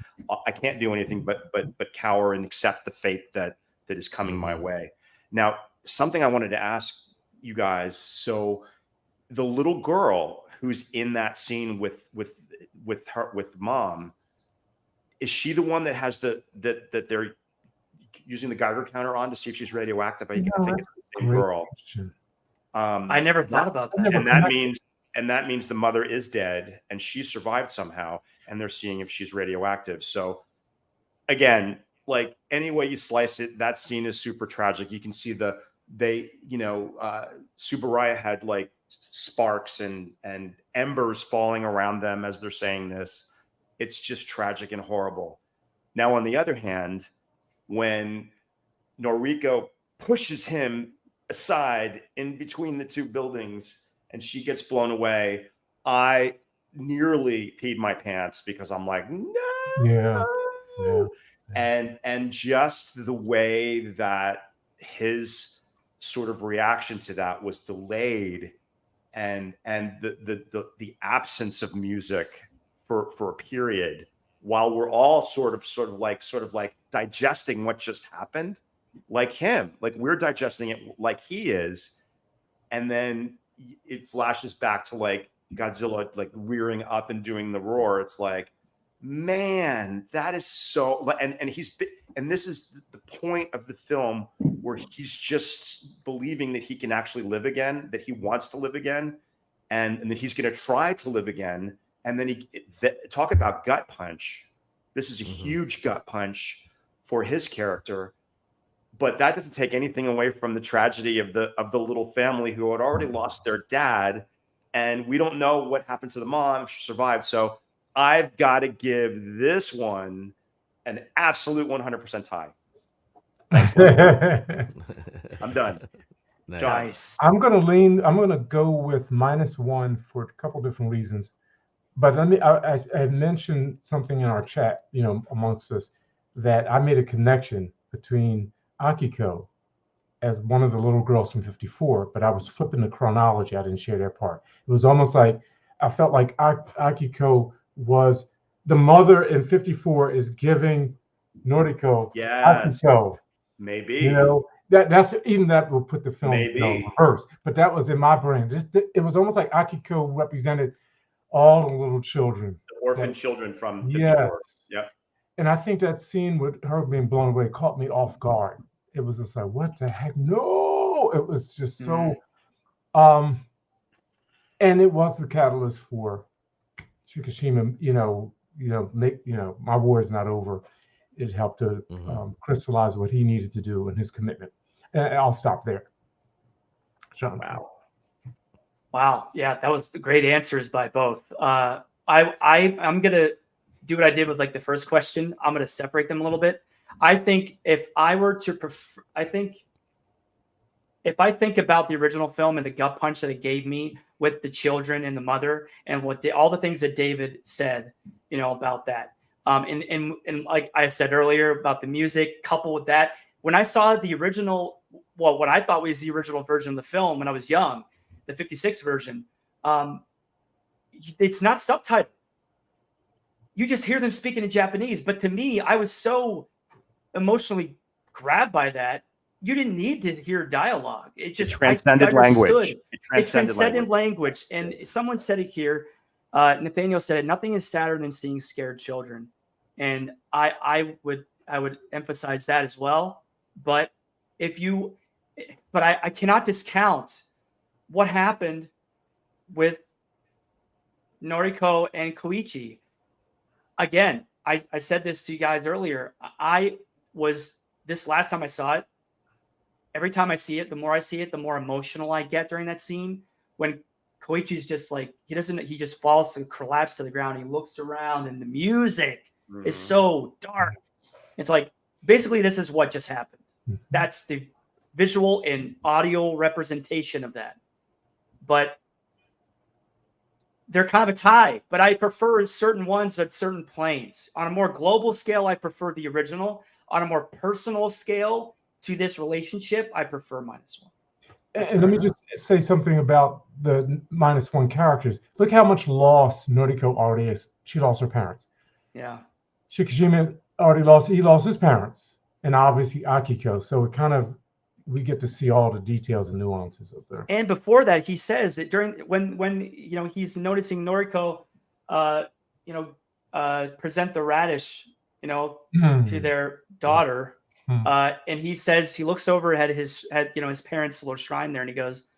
I can't do anything but cower and accept the fate that is coming my way. Now, something I wanted to ask you guys. So, the little girl who's in that scene with mom, is she the one that has that they're using the Geiger counter on to see if she's radioactive? I think it's the same girl. I never thought about that. And that means the mother is dead and she survived somehow, and they're seeing if she's radioactive. So again, like, any way you slice it, that scene is super tragic. You can see Subaraya had like sparks and embers falling around them as they're saying this. It's just tragic and horrible. Now, on the other hand, when Noriko pushes him aside in between the two buildings and she gets blown away, I nearly peed my pants because I'm like, no. Yeah. And just the way that his sort of reaction to that was delayed, and the absence of music for a period, while we're all sort of like digesting what just happened, like him, like we're digesting it like he is, and then it flashes back to like Godzilla like rearing up and doing the roar. It's like, man, that is so, and this is the point of the film where he's just believing that he can actually live again, that he wants to live again, and that he's going to try to live again. And then talk about gut punch. This is a huge gut punch for his character, but that doesn't take anything away from the tragedy of the little family who had already lost their dad, and we don't know what happened to the mom, if she survived. So I've got to give this one an absolute 100% tie. Thanks. I'm done. Nice. I'm going to go with -1 for a couple different reasons. But I mentioned something in our chat, amongst us, that I made a connection between Akiko as one of the little girls from 54, but I was flipping the chronology. I didn't share that part. It was almost like I felt like Akiko was the mother in 54 is giving Noriko Akiko. Maybe. That's even that will put the film Maybe. reverse. But that was in my brain. It was almost like Akiko represented all the little children. The orphan children from 54. Yes. Yep. And I think that scene with her being blown away caught me off guard. It was just like, what the heck? No, it was just so, and it was the catalyst for Fukushima, my war is not over. it helped to Mhm. crystallize what he needed to do and his commitment. And I'll stop there. Jonathan. Wow. Yeah, that was great answers by both. I'm gonna do what I did with like the first question. I'm gonna separate them a little bit. I think if I were to prefer, I think if I think about the original film and the gut punch that it gave me with the children and the mother and all the things that David said, about that, and like I said earlier about the music, coupled with that, when I saw the original, well, what I thought was the original version of the film when I was young, the '56 version, um, it's not subtitled. You just hear them speaking in Japanese. But to me, I was so emotionally grabbed by that. You didn't need to hear dialogue. It It just, I transcended language. understood. It It transcended transcended language. language. And someone said it here. Nathaniel said it. Nothing is sadder than seeing scared children, and I would emphasize that as well. But if you, but I cannot discount what happened with Noriko and Koichi. Again, I said this to you guys earlier. I was this last time I saw it. Every time I see it, the more I see it, the more emotional I get during that scene. When Koichi's just like he just falls to collapse to the ground. He looks around, and the music is so dark. It's like basically this is what just happened. That's the visual and audio representation of that. But they're kind of a tie, but I prefer certain ones at certain planes. On a more global scale, I prefer the original. On a more personal scale to this relationship, I prefer -1. And let me just say something about the -1 characters. Look how much loss Noriko already is. She lost her parents. Yeah. Shikishima already lost his parents, and obviously Akiko. So it kind of, we get to see all the details and nuances of there. And before that, he says that during when he's noticing Noriko, present the radish, to their daughter, and he says he looks over at his parents' little shrine there, and he goes,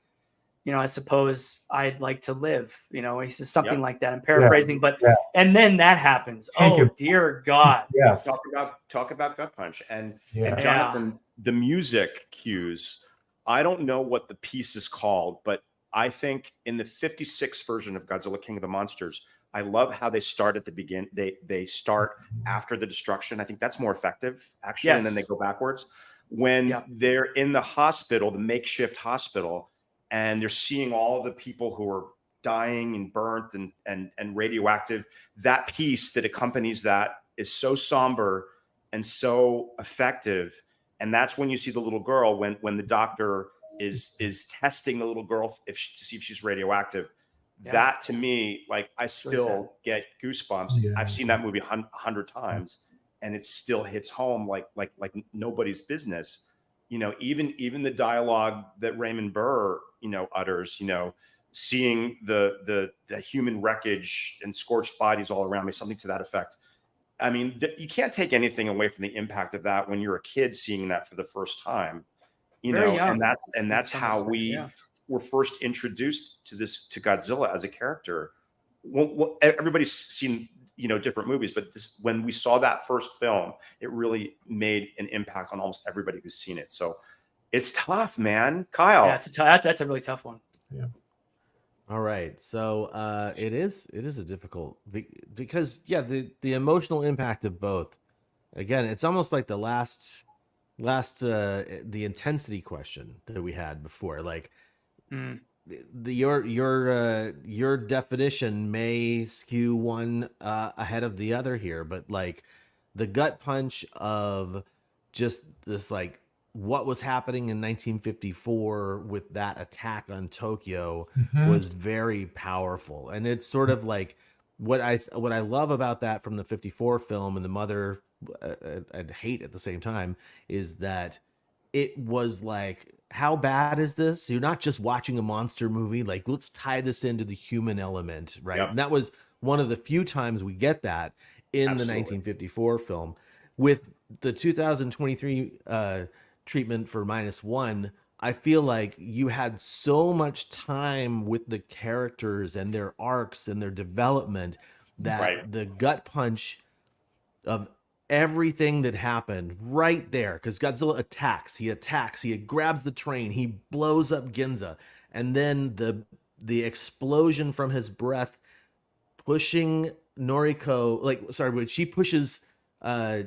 I suppose I'd like to live. He says something like that. I'm paraphrasing, but and then that happens. Oh dear God! Yes. Talk about gut punch and Yeah. Jonathan, the music cues. I don't know what the piece is called, but I think in the '56 version of Godzilla King of the Monsters, I love how they start at the begin. They start after the destruction. I think that's more effective actually, and then they go backwards. When they're in the hospital, the makeshift hospital, and they're seeing all the people who are dying and burnt and radioactive. That piece that accompanies that is so somber and so effective. And that's when you see the little girl when the doctor is testing the little girl to see if she's radioactive. That to me, like I still get goosebumps. I've seen that movie 100 times, and it still hits home like nobody's business. Even the dialogue that Raymond Burr utters. Seeing the human wreckage and scorched bodies all around me, something to that effect. I mean, you can't take anything away from the impact of that when you're a kid seeing that for the first time. And that's how we were first introduced to Godzilla as a character. Well, everybody's seen different movies, but when we saw that first film, it really made an impact on almost everybody who's seen it. So it's tough, man. Kyle. Yeah, that's a really tough one. Yeah. All right, so it is a difficult because the emotional impact of both. Again, it's almost like the last the intensity question that we had before. Like your definition may skew one ahead of the other here, but like the gut punch of just this, like what was happening in 1954 with that attack on Tokyo was very powerful. And it's sort of like what I love about that from the 54 film and the mother and hate at the same time is that it was like, how bad is this? You're not just watching a monster movie. Like, let's tie this into the human element, right? Yep. And that was one of the few times we get that in the 1954 film. With the 2023 treatment for -1, I feel like you had so much time with the characters and their arcs and their development that the gut punch of everything that happened right there, because Godzilla attacks, he grabs the train, he blows up Ginza, and then the explosion from his breath pushing Noriko, when she pushes uh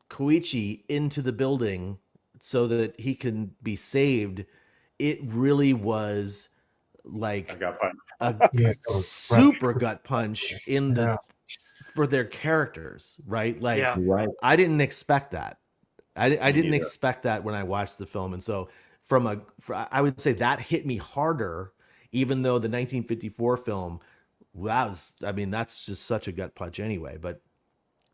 Koichi into the building so that he can be saved, it really was like I got punched. a Yeah, super gut punch in yeah. for their characters, right? Like, Yeah. Right. I didn't expect that. I didn't neither. expect that when I watched the film, and so I would say that hit me harder, even though the 1954 film, that's just such a gut punch anyway. But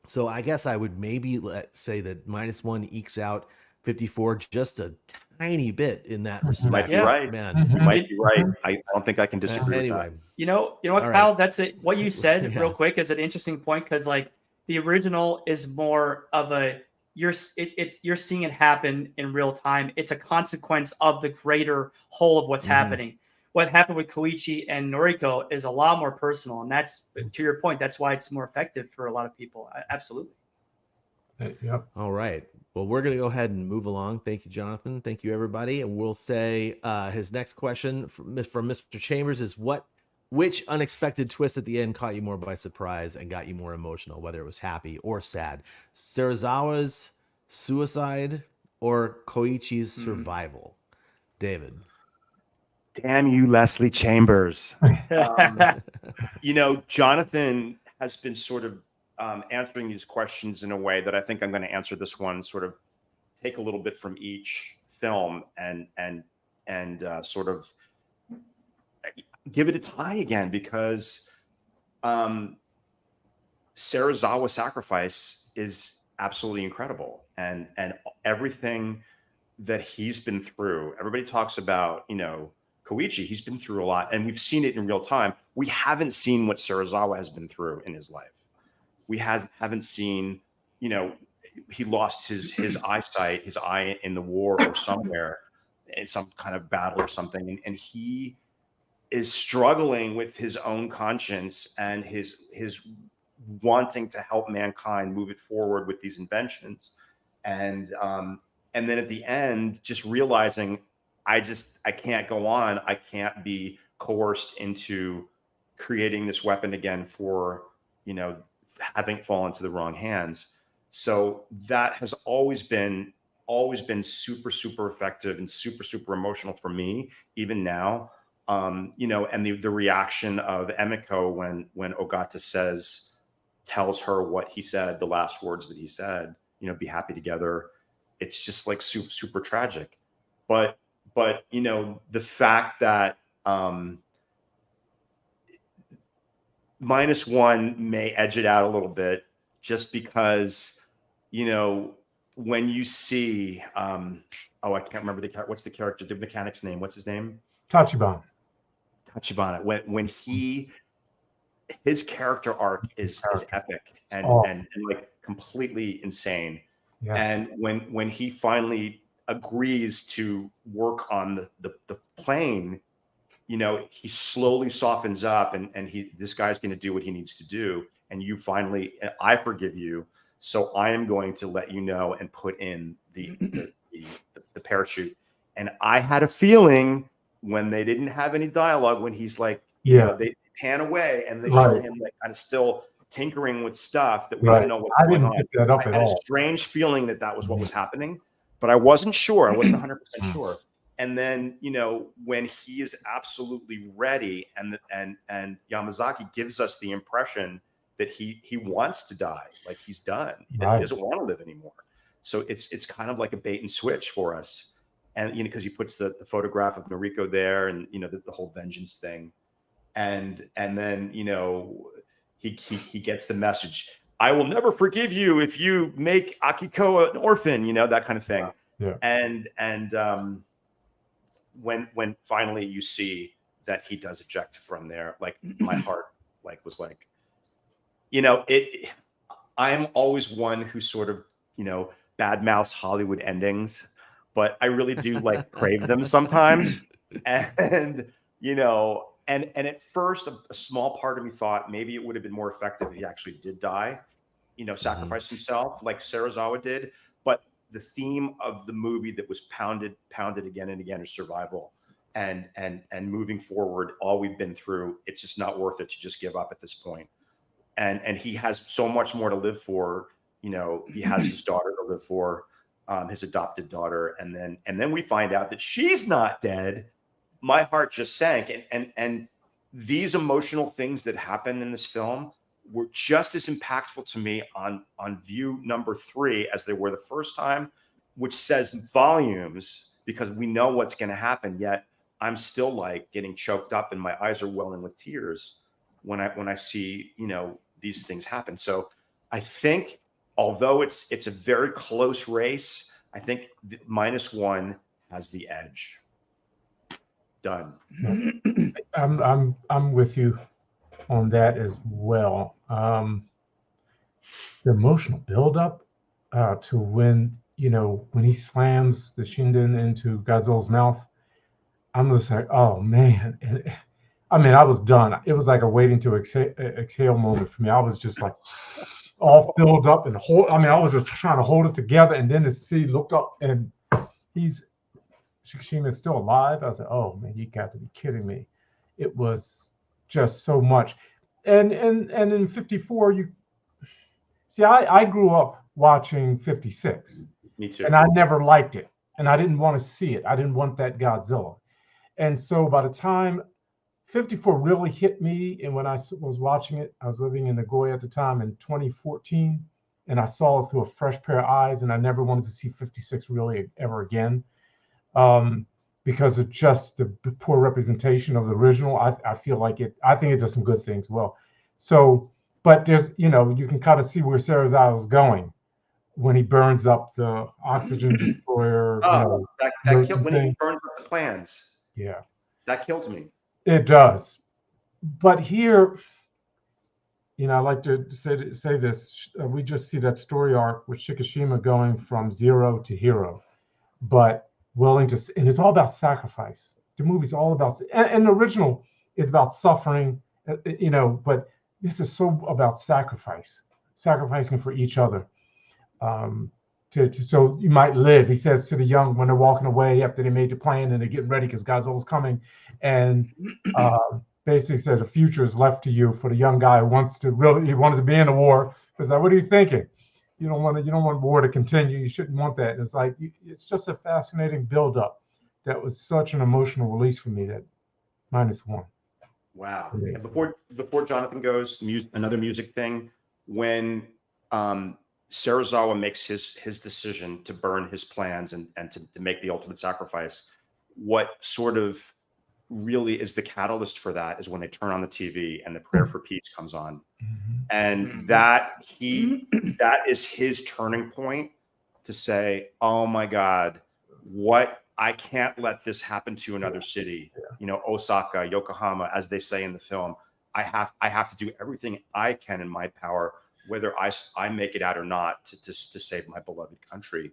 so I guess I would maybe say that -1 ekes out 54 just a tiny bit in that Mhm. respect. Might be Yeah. right. Man. Mhm. You might be right. I don't think I can disagree Anyway, with You know what, All right. Kyle? That's it. What you said Yeah. real quick is an interesting point because like the original is more of a you're seeing it happen in real time. It's a consequence of the greater whole of what's Mhm. happening. What happened with Koichi and Noriko is a lot more personal, and that's to your point. That's why it's more effective for a lot of people. Absolutely. Yep. All right. Well, we're going to go ahead and move along. Thank you, Jonathan. Thank you, everybody. And we'll say his next question from Mr. Chambers is which unexpected twist at the end caught you more by surprise and got you more emotional, whether it was happy or sad? Serizawa's suicide or Koichi's survival? David. Damn you, Leslie Chambers. Jonathan has been sort of answering these questions in a way that I think I'm going to answer this one, sort of take a little bit from each film and sort of give it a tie again, because Serizawa's sacrifice is absolutely incredible, and everything that he's been through. Everybody talks about, Koichi, he's been through a lot, and we've seen it in real time. We haven't seen what Serizawa has been through in his life. We haven't seen, he lost his eyesight, his eye in the war or somewhere in some kind of battle or something, and he is struggling with his own conscience and his wanting to help mankind move it forward with these inventions, and then at the end just realizing I can't go on. I can't be coerced into creating this weapon again for, having fallen to the wrong hands. So that has always been super, super effective and super, super emotional for me, even now. And the reaction of Emiko when Ogata tells her what he said, the last words that he said, be happy together. It's just like super, super tragic. But the fact that -1 may edge it out a little bit, just because, when you see, I can't remember what's the character, the mechanic's name? What's his name? Tachibana. Tachibana. When his character arc is epic and like completely insane. Yes. And when he finally agrees to work on the plane, he slowly softens up, and this guy's going to do what he needs to do. And I forgive you. So I am going to let you know and put in the parachute. And I had a feeling when they didn't have any dialogue, when he's like, they pan away and they show him like kind of still tinkering with stuff that we don't know what's going on. I didn't pick that up I at had all. a strange feeling that was what was happening, but I wasn't sure. I wasn't 100% sure. And then, when he is absolutely ready, and Yamazaki gives us the impression that he wants to die, like he's done, that he doesn't want to live anymore. So it's kind of like a bait and switch for us. And, because he puts the photograph of Noriko there, and, the whole vengeance thing. And then, he gets the message. I will never forgive you if you make Akiko an orphan, that kind of thing. Yeah. And when finally you see that he does eject from there, like my heart was like, I'm always one who sort of, bad mouths Hollywood endings, but I really do crave them sometimes. And, and at first a small part of me thought maybe it would have been more effective if he actually did die. sacrifice himself like Serizawa did. But the theme of the movie that was pounded again and again is survival and moving forward. All we've been through, it's just not worth it to just give up at this point. And he has so much more to live for. He has his daughter to live for, his adopted daughter, and then we find out that she's not dead. My heart just sank, and these emotional things that happen in this film were just as impactful to me on view number 3 as they were the first time, which says volumes because we know what's going to happen. Yet I'm still like getting choked up, and my eyes are welling with tears when I see these things happen. So I think, although it's a very close race, I think -1 has the edge. Done. I'm with you on that as well. The emotional buildup to when he slams the Shinden into Godzilla's mouth, I'm just like, oh man. And, I was done. It was like a waiting to exhale moment for me. I was just like all filled up and I was just trying to hold it together, and then to see look up and Shikishima is still alive. I was like, oh man, you got to be kidding me. It was just so much. And in 54, you see, I grew up watching 56. Me too. And I never liked it. And I didn't want to see it. I didn't want that Godzilla. And so by the time 54 really hit me, and when I was watching it, I was living in Nagoya at the time in 2014, and I saw it through a fresh pair of eyes, and I never wanted to see 56 really ever again. Because of just the poor representation of the original. I feel like I think it does some good things well. So, but there's, you can kind of see where Serizawa was going when he burns up the oxygen destroyer. That killed when he burns up the plans. Yeah. That killed me. It does. But here, I like to say this, we just see that story arc with Shikishima going from zero to hero, but willing to, and it's all about sacrifice. The movie's all about, and the original is about suffering, but this is so about sacrificing for each other, so you might live. He says to the young when they're walking away after they made the plan and they're getting ready because Godzilla's coming, and basically said the future is left to you for the young guy who wanted to be in the war. Because what are you thinking? You don't want war to continue. You shouldn't want that. And it's like, it's just a fascinating buildup. That was such an emotional release for me. That -1. Wow. And before Jonathan goes, another music thing, when Serizawa makes his decision to burn his plans and to make the ultimate sacrifice, what sort of really is the catalyst for that is when they turn on the TV and the prayer for peace comes on. And that is his turning point to say, oh my God, I can't let this happen to another city, Osaka, Yokohama, as they say in the film. I have to do everything I can in my power, whether I make it out or not, to save my beloved country.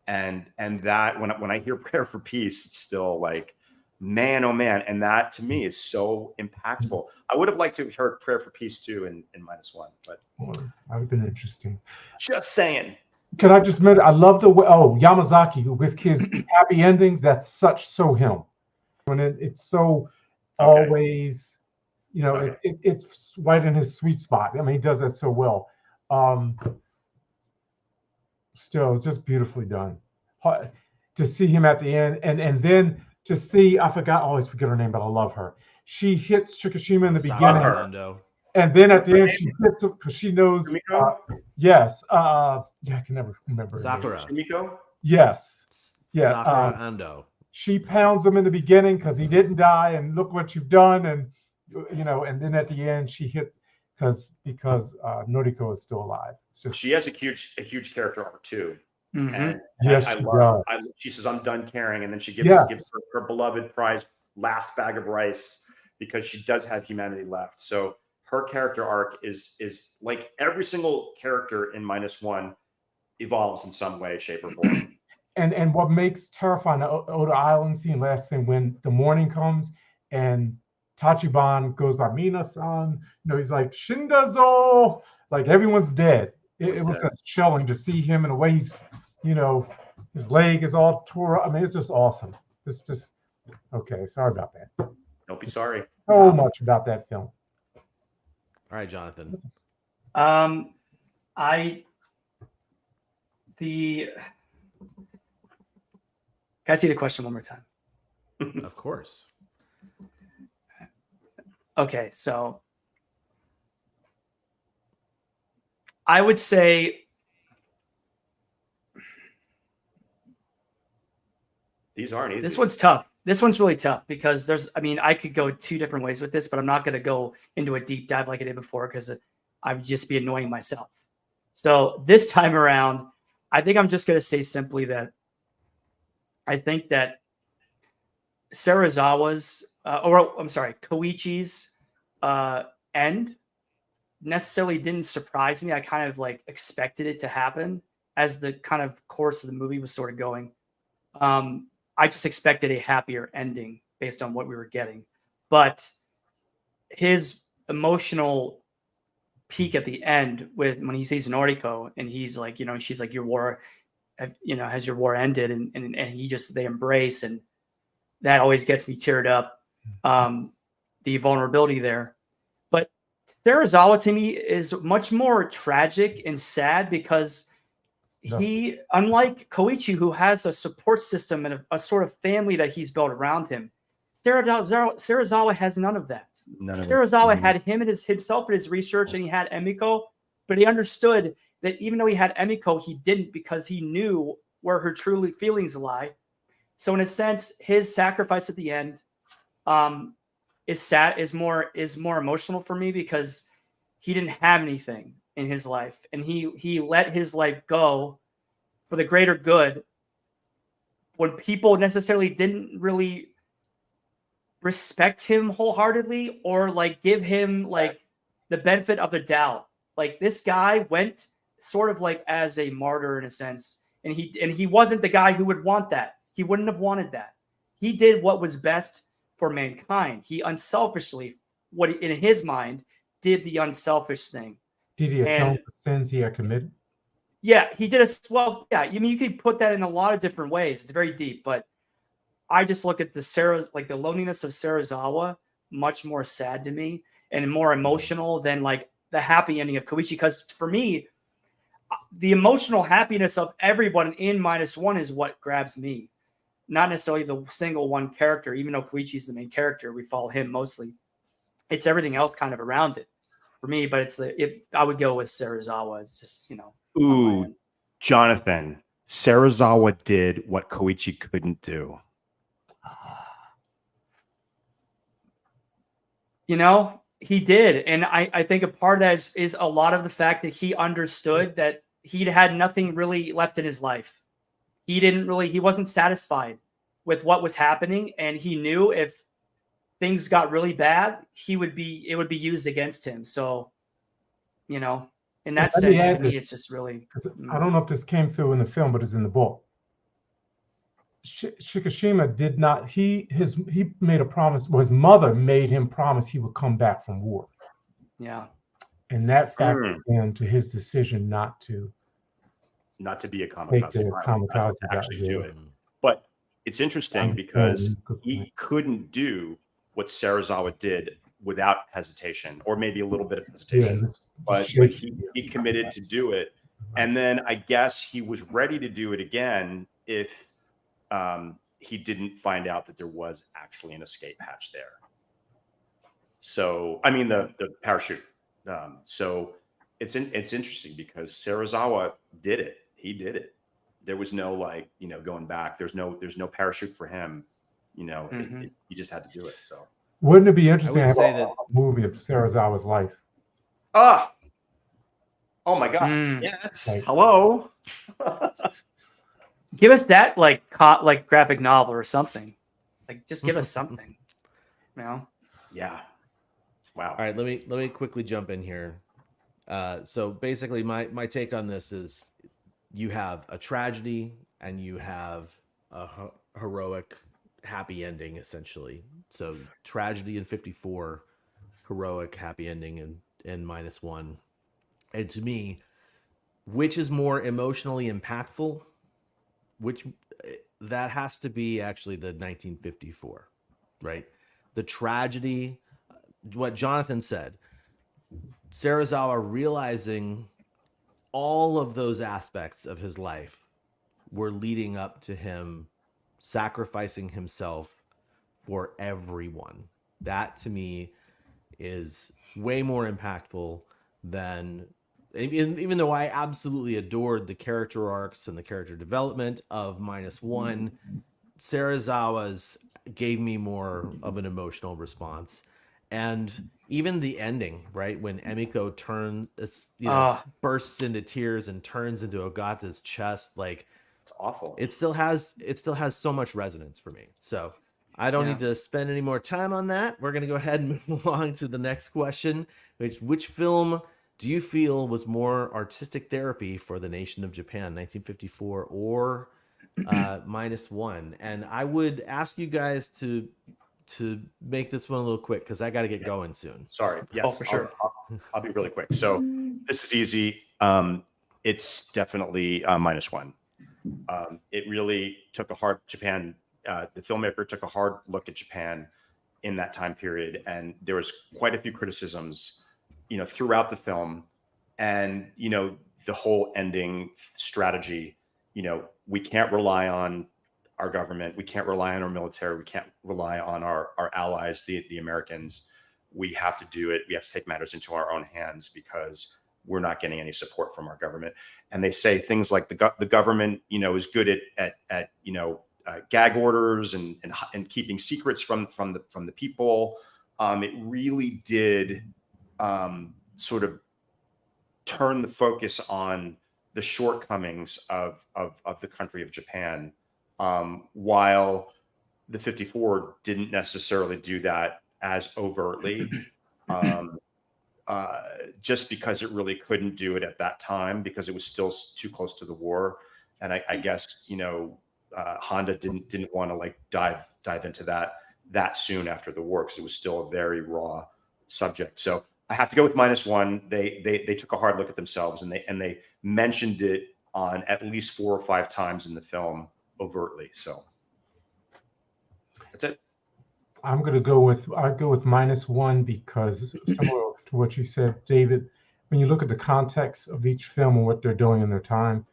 And that when I hear prayer for peace, it's still like, man, oh man. And that to me is so impactful. I would have liked to have heard prayer for peace too in -1, but that would have been interesting. Just saying. Can I just mention, I love the way, Yamazaki, who with his happy endings, that's so him. When it's so always, it's right in his sweet spot. He does that so well. Still, it's just beautifully done. To see him at the end, and then to see, I always forget her name, but I love her. She hits Shikishima in the beginning. And then at the end, she hits him because she knows. Yes. I can never remember. Sakura. Shimiko? Yes. Yeah. Sakura Ando. She pounds him in the beginning because he didn't die, and look what you've done, and and then at the end she hit because Noriko is still alive. It's just, she has a huge character arc too. And yes, she says, "I'm done caring," and then she gives her beloved prize last bag of rice because she does have humanity left. So her character arc is like every single character in -1 evolves in some way, shape, or form. And what makes terrifying the Odo Island scene, last thing, when the morning comes and Tachiban goes by Mina-san, he's like, Shindazo, like everyone's dead. it was just chilling to see him in a way he's, his leg is all tore up. I mean, it's just awesome. It's just okay. Sorry about that. Don't be sorry. So much about that film. All right, Jonathan. Can I see the question one more time? Of course. Okay, so I would say these aren't easy. this one's tough. This one's really tough because I could go two different ways with this, but I'm not going to go into a deep dive like I did before because I would just be annoying myself. So this time around, I think I'm just going to say simply that I think that Koichi's end necessarily didn't surprise me. I kind of like expected it to happen as the kind of course of the movie was sort of going. I just expected a happier ending based on what we were getting, but his emotional peak at the end when he sees Noriko and he's like, she's like, your war, has your war ended? And they embrace, and that always gets me teared up. The vulnerability there, but Serizawa to me is much more tragic and sad because he, unlike Koichi, who has a support system and a sort of family that he's built around him, Serizawa has none of that. Serizawa had himself in his research, and he had Emiko, but he understood that even though he had Emiko, he didn't, because he knew where her true feelings lie. So in a sense, his sacrifice at the end is more emotional for me because he didn't have anything in his life, and he let his life go for the greater good when people necessarily didn't really respect him wholeheartedly or like give him like the benefit of the doubt. Like this guy went sort of like as a martyr in a sense, and he wasn't the guy who would want that. He wouldn't have wanted that. He did what was best for mankind. He unselfishly, in his mind, did the unselfish thing. Did he atone for sins he had committed? Yeah, he did as well. Yeah, I mean, you could put that in a lot of different ways. It's very deep, but I just look at the loneliness of Serizawa much more sad to me and more emotional than like the happy ending of Koichi. Because for me, the emotional happiness of everyone in -1 is what grabs me, not necessarily the single one character. Even though Koichi's the main character, we follow him mostly. It's everything else kind of around it for me. But I would go with Serizawa. It's just Ooh, Jonathan, Serizawa did what Koichi couldn't do. He did. And I think a part of that is a lot of the fact that he understood that he'd had nothing really left in his life. He wasn't satisfied with what was happening. And he knew if things got really bad, it would be used against him. So, in that sense, to me, it's just really. I don't know if this came through in the film, but it's in the book. Shikishima did not. He made a promise. Well, his mother made him promise he would come back from war. Yeah, and that factors into his decision not to be a kamikaze, take the kamikaze to actually do it. But it's interesting because he couldn't do what Serizawa did without hesitation, or maybe a little bit of hesitation. But he committed to do it, and then I guess he was ready to do it again if he didn't find out that there was actually an escape hatch there. So, I mean, the parachute. So it's interesting because Serizawa did it. He did it. There was no going back. There's no parachute for him. He just had to do it. So wouldn't it be interesting to have a movie of Serizawa's life? Oh my God! Yes. Hello. Give us that like graphic novel or something. Like just give us something. Yeah. Wow. All right, let me quickly jump in here. So basically, my take on this is you have a tragedy and you have a heroic happy ending, essentially. So tragedy in 54, heroic happy ending in -1. And to me, which is more emotionally impactful? Which that has to be actually the 1954, right? The tragedy, what Jonathan said, Serizawa realizing all of those aspects of his life were leading up to him sacrificing himself for everyone. That to me is way more impactful than, even though I absolutely adored the character arcs and the character development of -1, Serizawa's gave me more of an emotional response. And even the ending, right? When Emiko turns, bursts into tears and turns into Ogata's chest, like It's awful. it still has so much resonance for me. So I don't need to spend any more time on that. We're gonna go ahead and move along to the next question, which film do you feel was more artistic therapy for the nation of Japan, 1954 or -1? And I would ask you guys to make this one a little quick because I got to get going soon. Sorry. Yes, for sure. I'll be really quick. So this is easy. It's definitely -1. It really took a hard Japan. The filmmaker took a hard look at Japan in that time period, and there was quite a few criticisms, throughout the film, and the whole ending strategy. We can't rely on our government. We can't rely on our military. We can't rely on our allies, the Americans. We have to do it. We have to take matters into our own hands because we're not getting any support from our government. And they say things like the government, is good at gag orders and keeping secrets from the people. It really did sort of turn the focus on the shortcomings of the country of Japan, while the 54 didn't necessarily do that as overtly, just because it really couldn't do it at that time because it was still too close to the war. And I guess, Honda didn't want to dive into that soon after the war because it was still a very raw subject. So I have to go with -1. They took a hard look at themselves and they mentioned it on at least 4 or 5 times in the film overtly. So that's it. I'd go with -1 because similar to what you said, David, when you look at the context of each film and what they're doing in their time,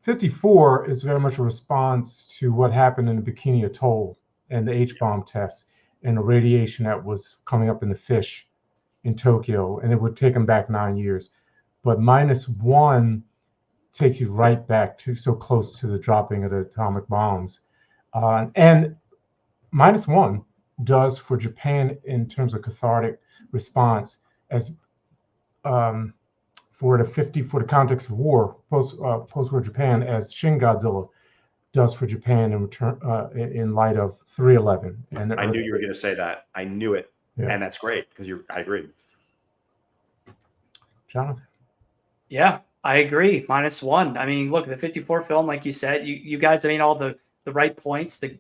54 is very much a response to what happened in the Bikini Atoll and the H-bomb tests and the radiation that was coming up in the fish in Tokyo, and it would take them back 9 years. But -1 takes you right back to so close to the dropping of the atomic bombs. And -1 does for Japan in terms of cathartic response as for the context of war, post-war Japan, as Shin Godzilla does for Japan in return in light of 3/11. And I knew you were going to say that. I knew it, yeah. and that's great because I agree. Jonathan. Yeah, I agree. -1. I mean, look, the 54 film, like you said, you guys, I mean, all the right points, the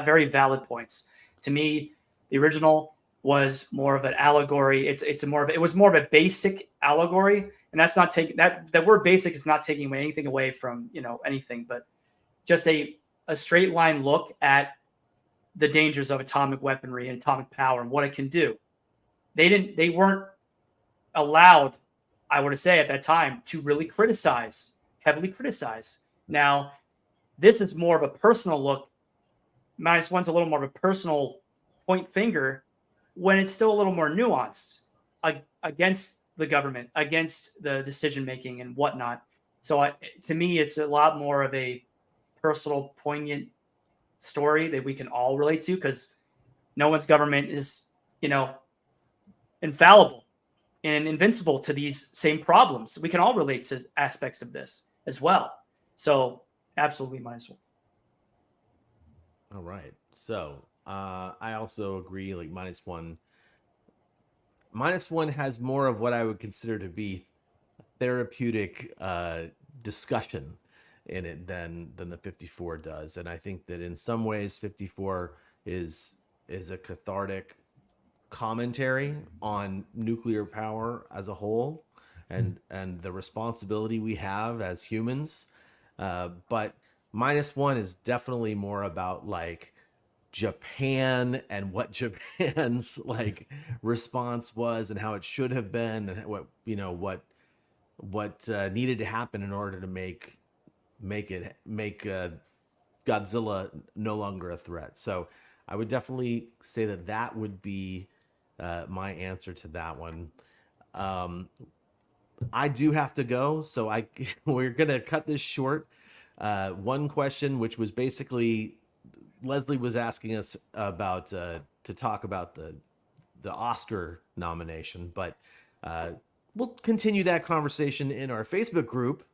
very valid points. To me, the original was more of an allegory. It was more of a basic allegory, and that's not taking that word basic is not taking anything away from anything, but just a straight line look at the dangers of atomic weaponry and atomic power and what it can do. They weren't allowed, I would say at that time, to really heavily criticize. Now, this is more of a personal look. -1's a little more of a personal point finger when it's still a little more nuanced against the government, against the decision making and whatnot. So to me, it's a lot more of a personal, poignant story that we can all relate to because no one's government is, infallible and invincible to these same problems. We can all relate to aspects of this as well. So absolutely -1. All right. So I also agree, like -1. -1 has more of what I would consider to be therapeutic discussion in it than the 54 does. And I think that in some ways 54 is a cathartic commentary on nuclear power as a whole. and the responsibility we have as humans. But -1 is definitely more about like Japan and what Japan's like response was and how it should have been, and what needed to happen in order to make Godzilla no longer a threat. So I would definitely say that would be my answer to that one. I do have to go, so we're gonna cut this short. One question, which was basically Leslie was asking us about to talk about the Oscar nomination, but we'll continue that conversation in our Facebook group.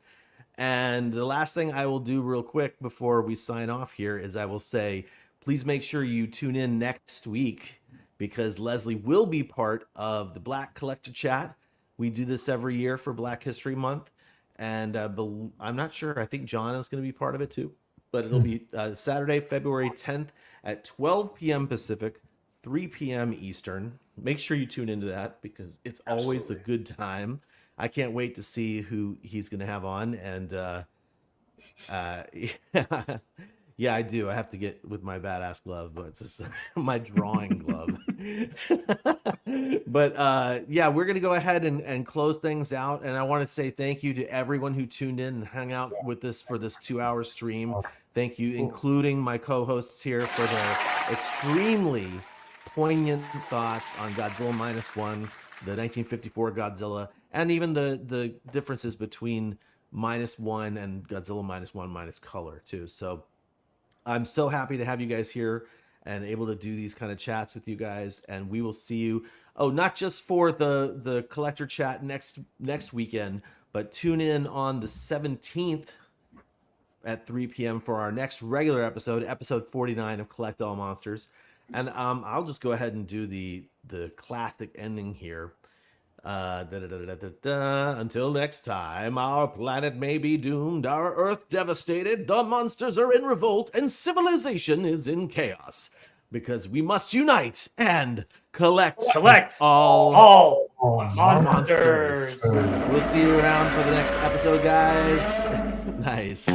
And the last thing I will do real quick before we sign off here is I will say, please make sure you tune in next week, because Leslie will be part of the Black Collector Chat. We do this every year for Black History Month. And I'm not sure. I think John is going to be part of it too. But it'll be Saturday, February 10th at 12 p.m. Pacific, 3 p.m. Eastern. Make sure you tune into that, because it's always a good time. I can't wait to see who he's going to have on. And yeah, I do. I have to get with my badass glove, but it's just my drawing glove. But yeah, we're going to go ahead and close things out. And I want to say thank you to everyone who tuned in and hung out with us for this 2-hour stream. Thank you, including my co-hosts here, for their extremely poignant thoughts on Godzilla -1, the 1954 Godzilla, and even the differences between -1 and Godzilla -1 color too. So I'm so happy to have you guys here and able to do these kind of chats with you guys. And we will see you, not just for the collector chat next weekend, but tune in on the 17th at 3 p.m. for our next regular episode 49 of Collect All Monsters. And I'll just go ahead and do the classic ending here. Until next time, our planet may be doomed, our Earth devastated, the monsters are in revolt, and civilization is in chaos. Because we must unite and collect all monsters. We'll see you around for the next episode, guys. Nice.